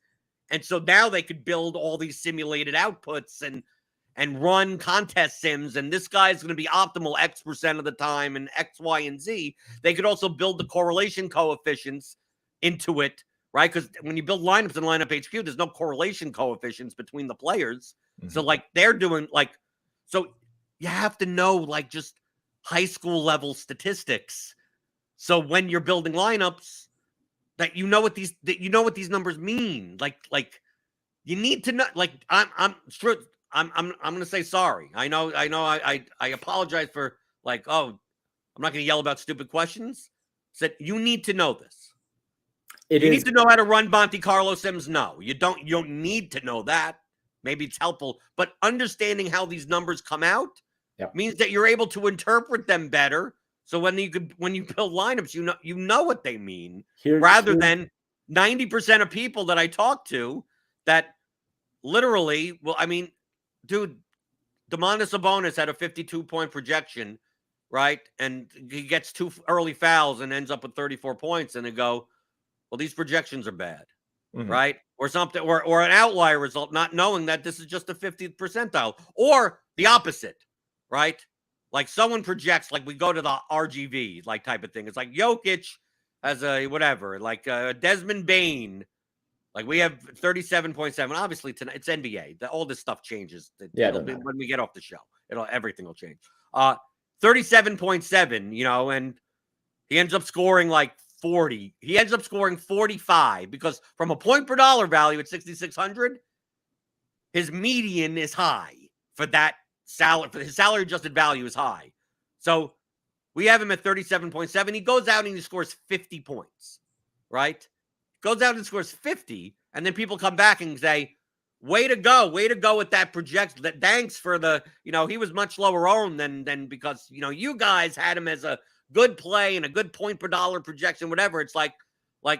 And so now they could build all these simulated outputs and run contest sims, and this guy's going to be optimal X% of the time and X, Y, and Z. They could also build the correlation coefficients into it, right? Because when you build lineups in Lineup HQ, there's no correlation coefficients between the players. So like they're doing like, so you have to know like just high school level statistics. So when you're building lineups, that you know what these numbers mean. Like you need to know. Like I'm gonna say sorry. I know. I apologize for like, oh, I'm not gonna yell about stupid questions. Said you need to know this. You need to know how to run Monte Carlo sims. No, you don't. You don't need to know that. Maybe it's helpful, but understanding how these numbers come out means that you're able to interpret them better. So when you build lineups, you know what they mean, rather than 90% of people that I talk to that literally, well, I mean, dude, Domantas Sabonis had a 52-point projection, right? And he gets 2 early fouls and ends up with 34 points, and they go, well, these projections are bad, right? Or something, or an outlier result, not knowing that this is just a 50th percentile, or the opposite, right? Like someone projects, like we go to the RGV, like type of thing. It's like Jokic has a whatever, like Desmond Bain. Like we have 37.7. Obviously, tonight it's NBA. All this stuff changes. When we get off the show, everything will change. 37.7, and he ends up scoring like 40. He ends up scoring 45 because from a point per dollar value at 6,600, his median is high for that. His salary adjusted value is high. So we have him at 37.7. He goes out and he scores 50 points, right? Goes out and scores 50. And then people come back and say, way to go with that projection. Thanks for the, he was much lower owned than because, you guys had him as a good play and a good point per dollar projection, whatever. It's like,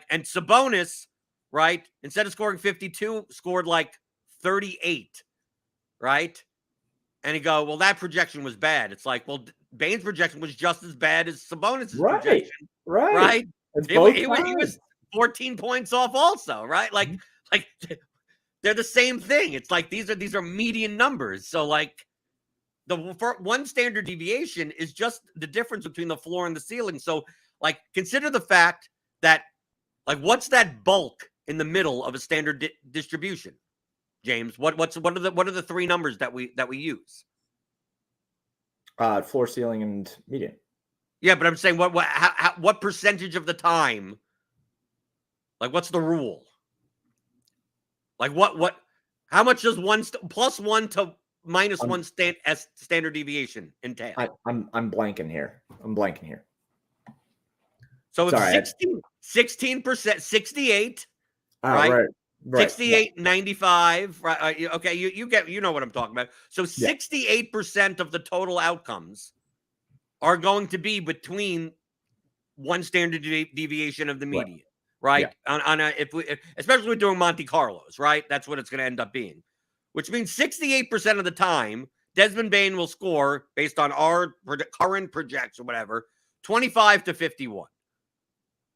and Sabonis, right? Instead of scoring 52, scored like 38, right? And you go, well, that projection was bad. It's like, well, Bain's projection was just as bad as Sabonis' projection. Right? He was 14 points off also, right? Like they're the same thing. It's like these are median numbers. So like the one standard deviation is just the difference between the floor and the ceiling. So like consider the fact that like what's that bulk in the middle of a standard distribution? James, what are the 3 numbers that we use? Floor, ceiling, and median. Yeah, but I'm saying what percentage of the time? Like, what's the rule? Like, how much does plus 1 to minus 1 standard deviation entail? I'm blanking here. So it's 16%, 68, right? 68, 95, right? Okay, you know what I'm talking about. So 68% of the total outcomes are going to be between 1 standard deviation of the median, right? Yeah. Especially with doing Monte Carlos, right? That's what it's going to end up being. which means 68% of the time, Desmond Bane will score, based on our current projects or whatever, 25 to 51.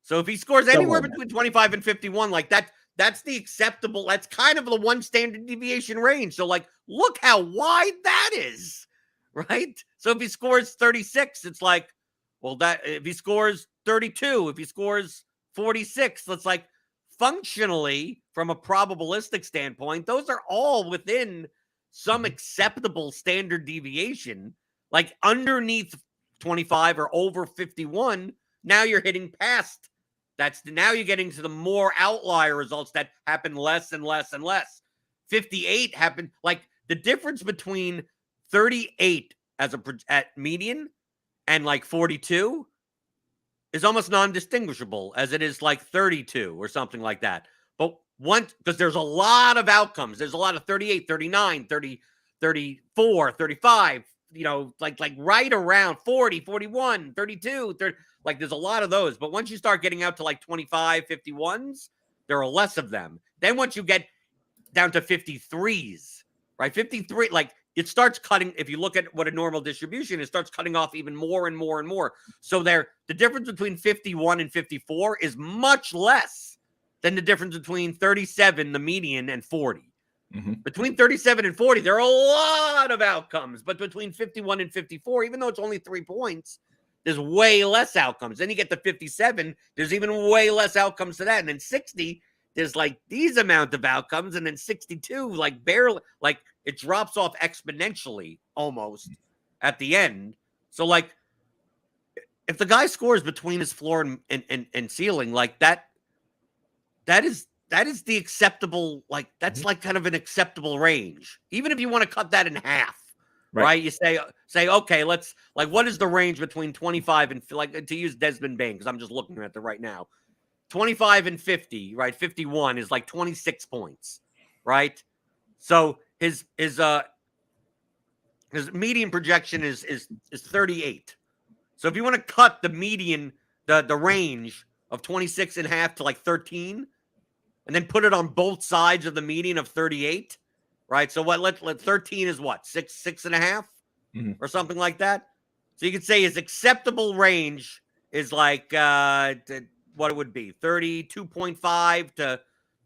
So if he scores anywhere between 25 and 51, like that's the acceptable, that's kind of the one standard deviation range. So like, look how wide that is, right? So if he scores 36, it's like, well, that if he scores 32, if he scores 46, that's like, functionally, from a probabilistic standpoint, those are all within some acceptable standard deviation. Like underneath 25 or over 51, now you're hitting past. Now you're getting to the more outlier results that happen less and less and less. 58 happened, like the difference between 38 at median and like 42 is almost non-distinguishable as it is like 32 or something like that. But once, because there's a lot of outcomes. There's a lot of 38, 39, 30, 34, 35, like right around 40, 41, 32, 30, like there's a lot of those. But once you start getting out to like 25, 51s, there are less of them. Then once you get down to 53s, right? 53, like it starts cutting. If you look at what a normal distribution, it starts cutting off even more and more and more. So the difference between 51 and 54 is much less than the difference between 37, the median, and 40. Between 37 and 40, there are a lot of outcomes. But between 51 and 54, even though it's only 3 points, there's way less outcomes. Then you get to 57, there's even way less outcomes to that. And then 60, there's like these amount of outcomes. And then 62, like barely, like it drops off exponentially almost at the end. So like if the guy scores between his floor and ceiling, like that is the acceptable, like that's like kind of an acceptable range. Even if you want to cut that in half, right? You say, okay, let's like, what is the range between 25 and like, to use Desmond Bane, because I'm just looking at it right now, 25 and 50, right? 51 is like 26 points, right? So his median projection is 38. So if you want to cut the median, the range of 26 and a half to like 13, and then put it on both sides of the median of 38, right? So what? Let 13 is what, six and a half, or something like that. So you could say his acceptable range is like what it would be, 32.5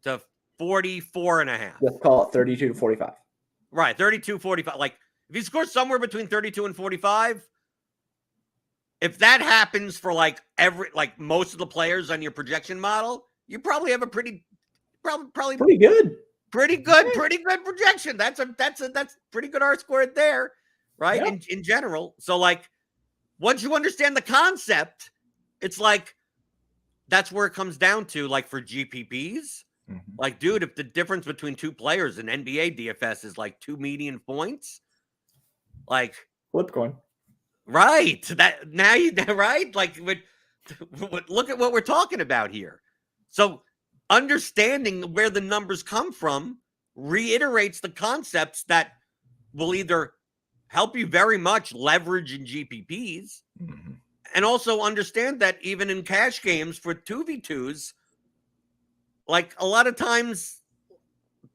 to 44 and a half. Let's call it 32 to 45. Right, 32, 45. Like if he scores somewhere between 32 and 45, if that happens for like most of the players on your projection model, you probably have a pretty good projection. That's pretty good R-squared there, right? Yeah. In general. So like once you understand the concept, it's like that's where it comes down to, like for GPPs. Like, dude, if the difference between two players in NBA DFS is like 2 median points, like flip coin. Right. That now you right? Like look at what we're talking about here. So understanding where the numbers come from reiterates the concepts that will either help you very much leverage in GPPs, and also understand that even in cash games for 2v2s, like a lot of times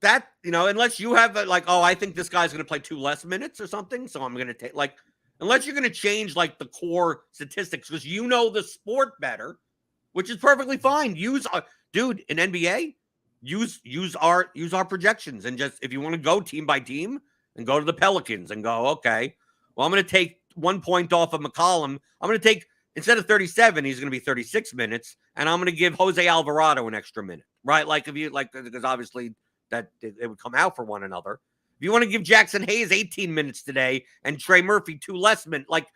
that, unless you have like, oh, I think this guy's going to play 2 less minutes or something, so I'm going to take like, unless you're going to change like the core statistics because the sport better, which is perfectly fine. Dude, in NBA, use our projections, and just if you want to go team by team and go to the Pelicans and go, okay, well, I'm going to take 1 point off of McCollum. I'm going to take, instead of 37, he's going to be 36 minutes, and I'm going to give Jose Alvarado an extra minute, right? Like if you like, because obviously that they would come out for one another. If you want to give Jackson Hayes 18 minutes today and Trey Murphy 2 less minutes, like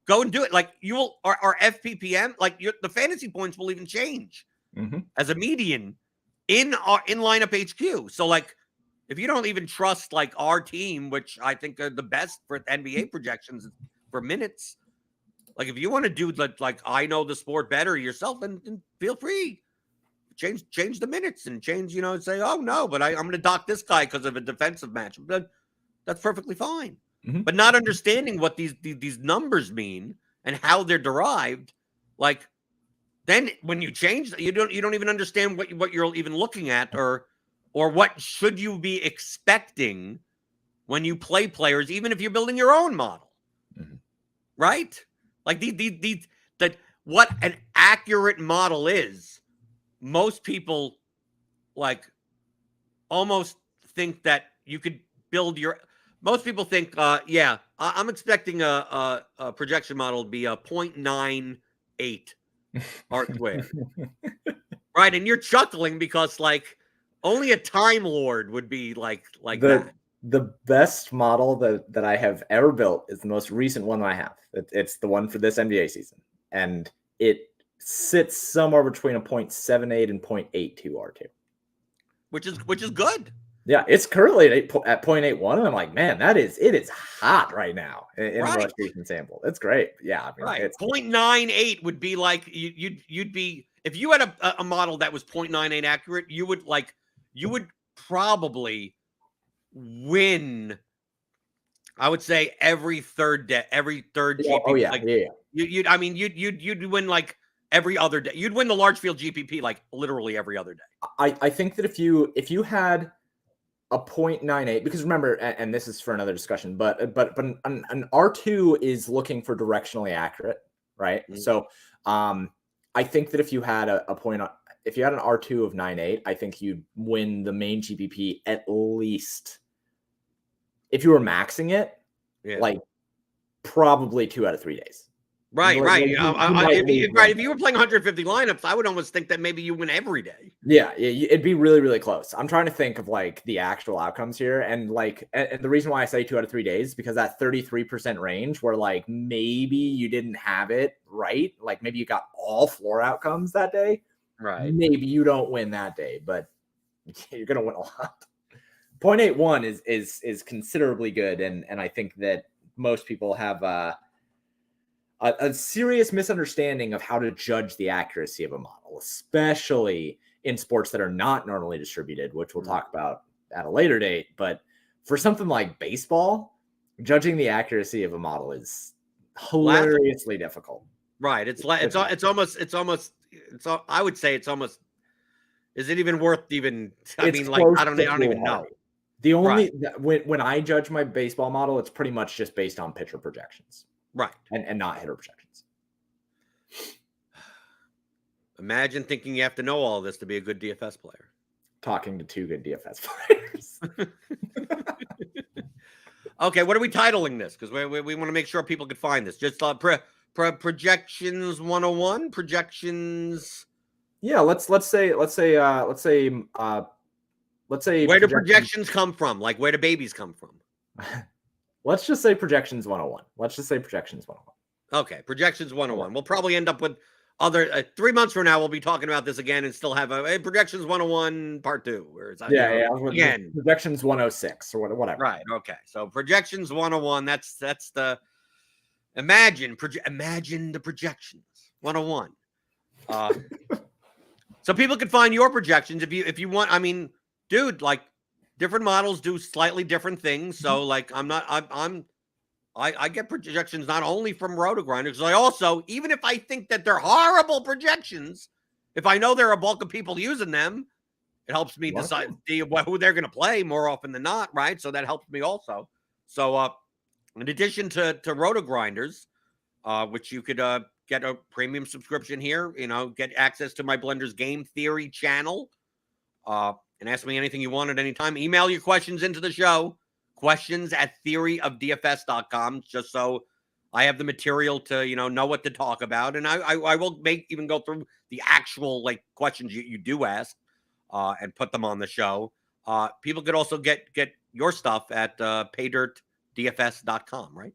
go and do it. Like you will, our FPPM, like the fantasy points will even change as a median in lineup HQ. So like, if you don't even trust like our team, which I think are the best for NBA projections for minutes, like if you want to do like I know the sport better yourself, then feel free. Change the minutes and change, say, oh no, but I'm going to dock this guy because of a defensive match. But that's perfectly fine. But not understanding what these numbers mean and how they're derived, like then when you change, you don't even understand what you're even looking at, or or what should you be expecting when you play players, even if you're building your own model, right? Like that what an accurate model is. Most people like almost think that you could build your. Most people think, I'm expecting a projection model to be a 0.98 R squared, right? And you're chuckling because like only a Time Lord would be like that. The best model that I have ever built is the most recent one that I have. It's the one for this NBA season, and it sits somewhere between a 0.78 and 0.82 R2, which is good. Yeah, it's currently at 0.81, and I'm like, man, it is hot right now in right. the most recent sample. It's great. Yeah, I mean, right. It's 0.98 would be like you'd be if you had a model that was 0.98 accurate, you would probably win. I would say every third GPP. Oh yeah, like, yeah. You'd win like every other day. You'd win the large field GPP like literally every other day. I think that if you had a 0.98, because remember, and this is for another discussion, but an R2 is looking for directionally accurate, right? Mm-hmm. So I think that if you had an R2 of 9.8, I think you'd win the main GPP at least. If you were maxing it, like probably 2 out of 3 days. Right. If you were playing 150 lineups, I would almost think that maybe you win every day. Yeah, it'd be really, really close. I'm trying to think of like the actual outcomes here, and the reason why I say 2 out of 3 days is because that 33% range, where like maybe you didn't have it right, like maybe you got all floor outcomes that day, right? Maybe you don't win that day, but you're gonna win a lot. 0.81 is considerably good, and I think that most people have a serious misunderstanding of how to judge the accuracy of a model, especially in sports that are not normally distributed, which we'll talk about at a later date. But for something like baseball, judging the accuracy of a model is hilariously difficult. Right. I would say it's almost, is it even worth even, I don't even know. The only, when I judge my baseball model, it's pretty much just based on pitcher projections. Right. And not hitter projections. Imagine thinking you have to know all this to be a good DFS player. Talking to 2 good DFS players. Okay, what are we titling this? Because we want to make sure people can find this. Just projections 101, projections. Yeah, let's say where do projections come from? Like, where do babies come from? Let's just say projections 101. Okay, projections 101. We'll probably end up with other 3 months from now. We'll be talking about this again and still have a projections 101 part 2. Where it's again projections 106 or whatever. Right. Okay. So projections 101. That's the imagine the projections 101. So people can find your projections if you want. I mean, dude, like different models do slightly different things. So like I get projections not only from RotoGrinders, I also, even if I think that they're horrible projections, if I know there are a bulk of people using them, it helps me decide who they're going to play more often than not, right? So that helps me also. So in addition to RotoGrinders, which you could get a premium subscription here, get access to my Blender's Game Theory channel, and ask me anything you want at any time. Email your questions into the show. questions@theoryofdfs.com, just so I have the material to, know what to talk about. And I will even go through the actual questions you do ask and put them on the show. People could also get your stuff at paydirtdfs.com, right?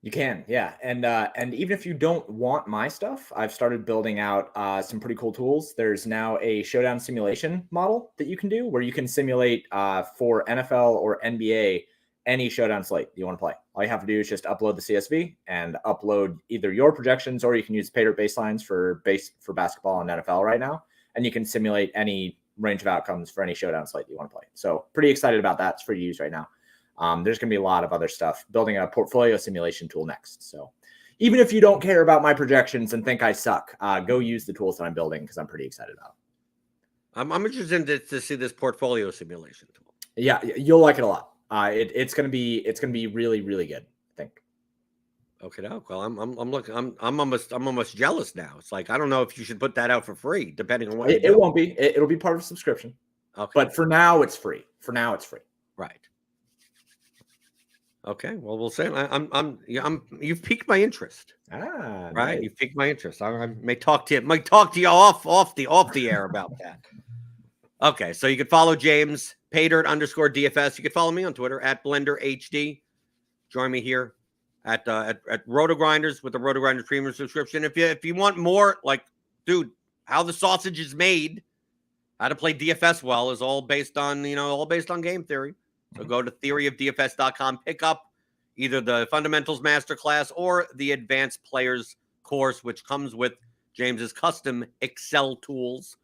You can, yeah. And even if you don't want my stuff, I've started building out some pretty cool tools. There's now a showdown simulation model that you can do where you can simulate for NFL or NBA any showdown slate you want to play. All you have to do is just upload the CSV and upload either your projections, or you can use paydirt baselines for basketball and NFL right now. And you can simulate any range of outcomes for any showdown slate you want to play. So pretty excited about that. It's free to use right now. There's going to be a lot of other stuff, building a portfolio simulation tool next. So even if you don't care about my projections and think I suck, go use the tools that I'm building because I'm pretty excited about. I'm interested to see this portfolio simulation tool. Yeah, you'll like it a lot. It's gonna be really, really good, I think. Okay, no. Well, I'm looking. I'm almost jealous now. It's like I don't know if you should put that out for free, depending on what you do. It won't be. It'll be part of a subscription. Okay. But for now, it's free. Right. Okay. Well, we'll say you've piqued my interest. Ah, right. nice. You've piqued my interest. I may talk to you off the air about that. Okay. So you can follow James _DFS. You can follow me on Twitter at BlenderHD. Join me here at RotoGrinders with the RotoGrinders premium subscription. If you want more, like, dude, how the sausage is made, how to play DFS well is all based on game theory. So go to theoryofdfs.com, pick up either the Fundamentals Masterclass or the Advanced Players course, which comes with James's custom Excel tools.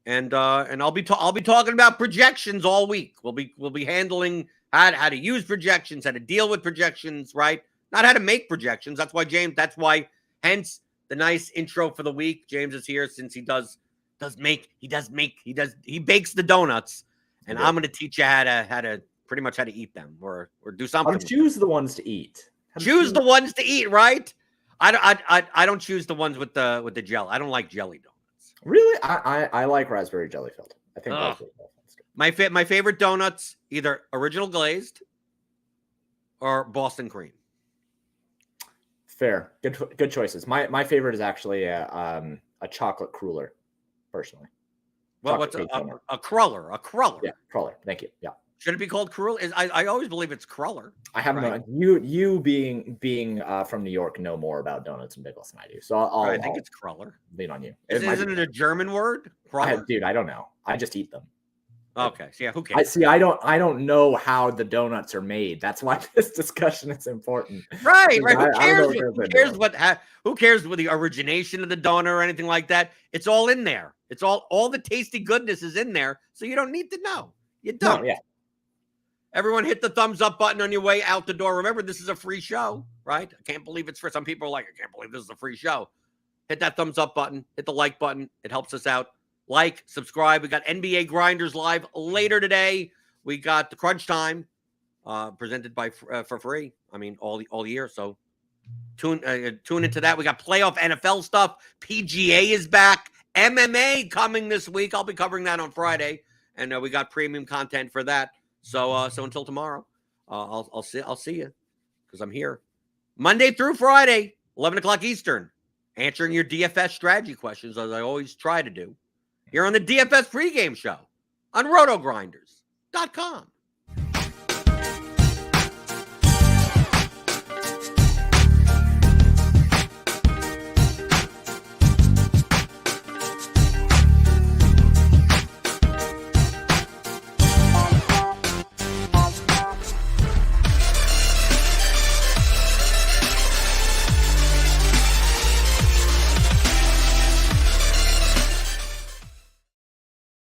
And I'll be talking about projections all week. We'll be handling how to use projections, how to deal with projections, right? Not how to make projections. That's why hence the nice intro for the week. James is here since he bakes the donuts, and I'm going to teach you how to pretty much how to eat them or do something. Choose the ones to eat. Choose the ones to eat, right? I don't choose the ones with the jelly. I don't like jelly donuts. Really? I like raspberry jelly filled. I think raspberry jelly filled is good. My favorite donuts, either original glazed or Boston cream. Fair. Good choices. My favorite is actually a chocolate cruller, personally. Well, what's a cruller? A cruller. Yeah, cruller. Thank you. Yeah. Should it be called cruller? I always believe it's cruller. I have no. You being from New York know more about donuts and bagels than I do. So I think it's cruller. Lean on you. Isn't it a German word? Dude, I don't know. I just eat them. Okay. So yeah, who cares? I don't know how the donuts are made. That's why this discussion is important. Right. Who cares? Who cares with the origination of the donut or anything like that? It's all in there. It's all the tasty goodness is in there. So you don't need to know. You don't. No, yeah. Everyone hit the thumbs up button on your way out the door. Remember, this is a free show, right? I can't believe it's for some people are like, I can't believe this is a free show. Hit that thumbs up button. Hit the like button. It helps us out. Like, subscribe. We got NBA Grinders live later today. We got the Crunch Time presented by for free. I mean, all year. So tune into that. We got playoff NFL stuff. PGA is back. MMA coming this week. I'll be covering that on Friday, and we got premium content for that. So until tomorrow, I'll see you because I'm here Monday through Friday, 11 o'clock Eastern, answering your DFS strategy questions as I always try to do here on the DFS pregame show on RotoGrinders.com.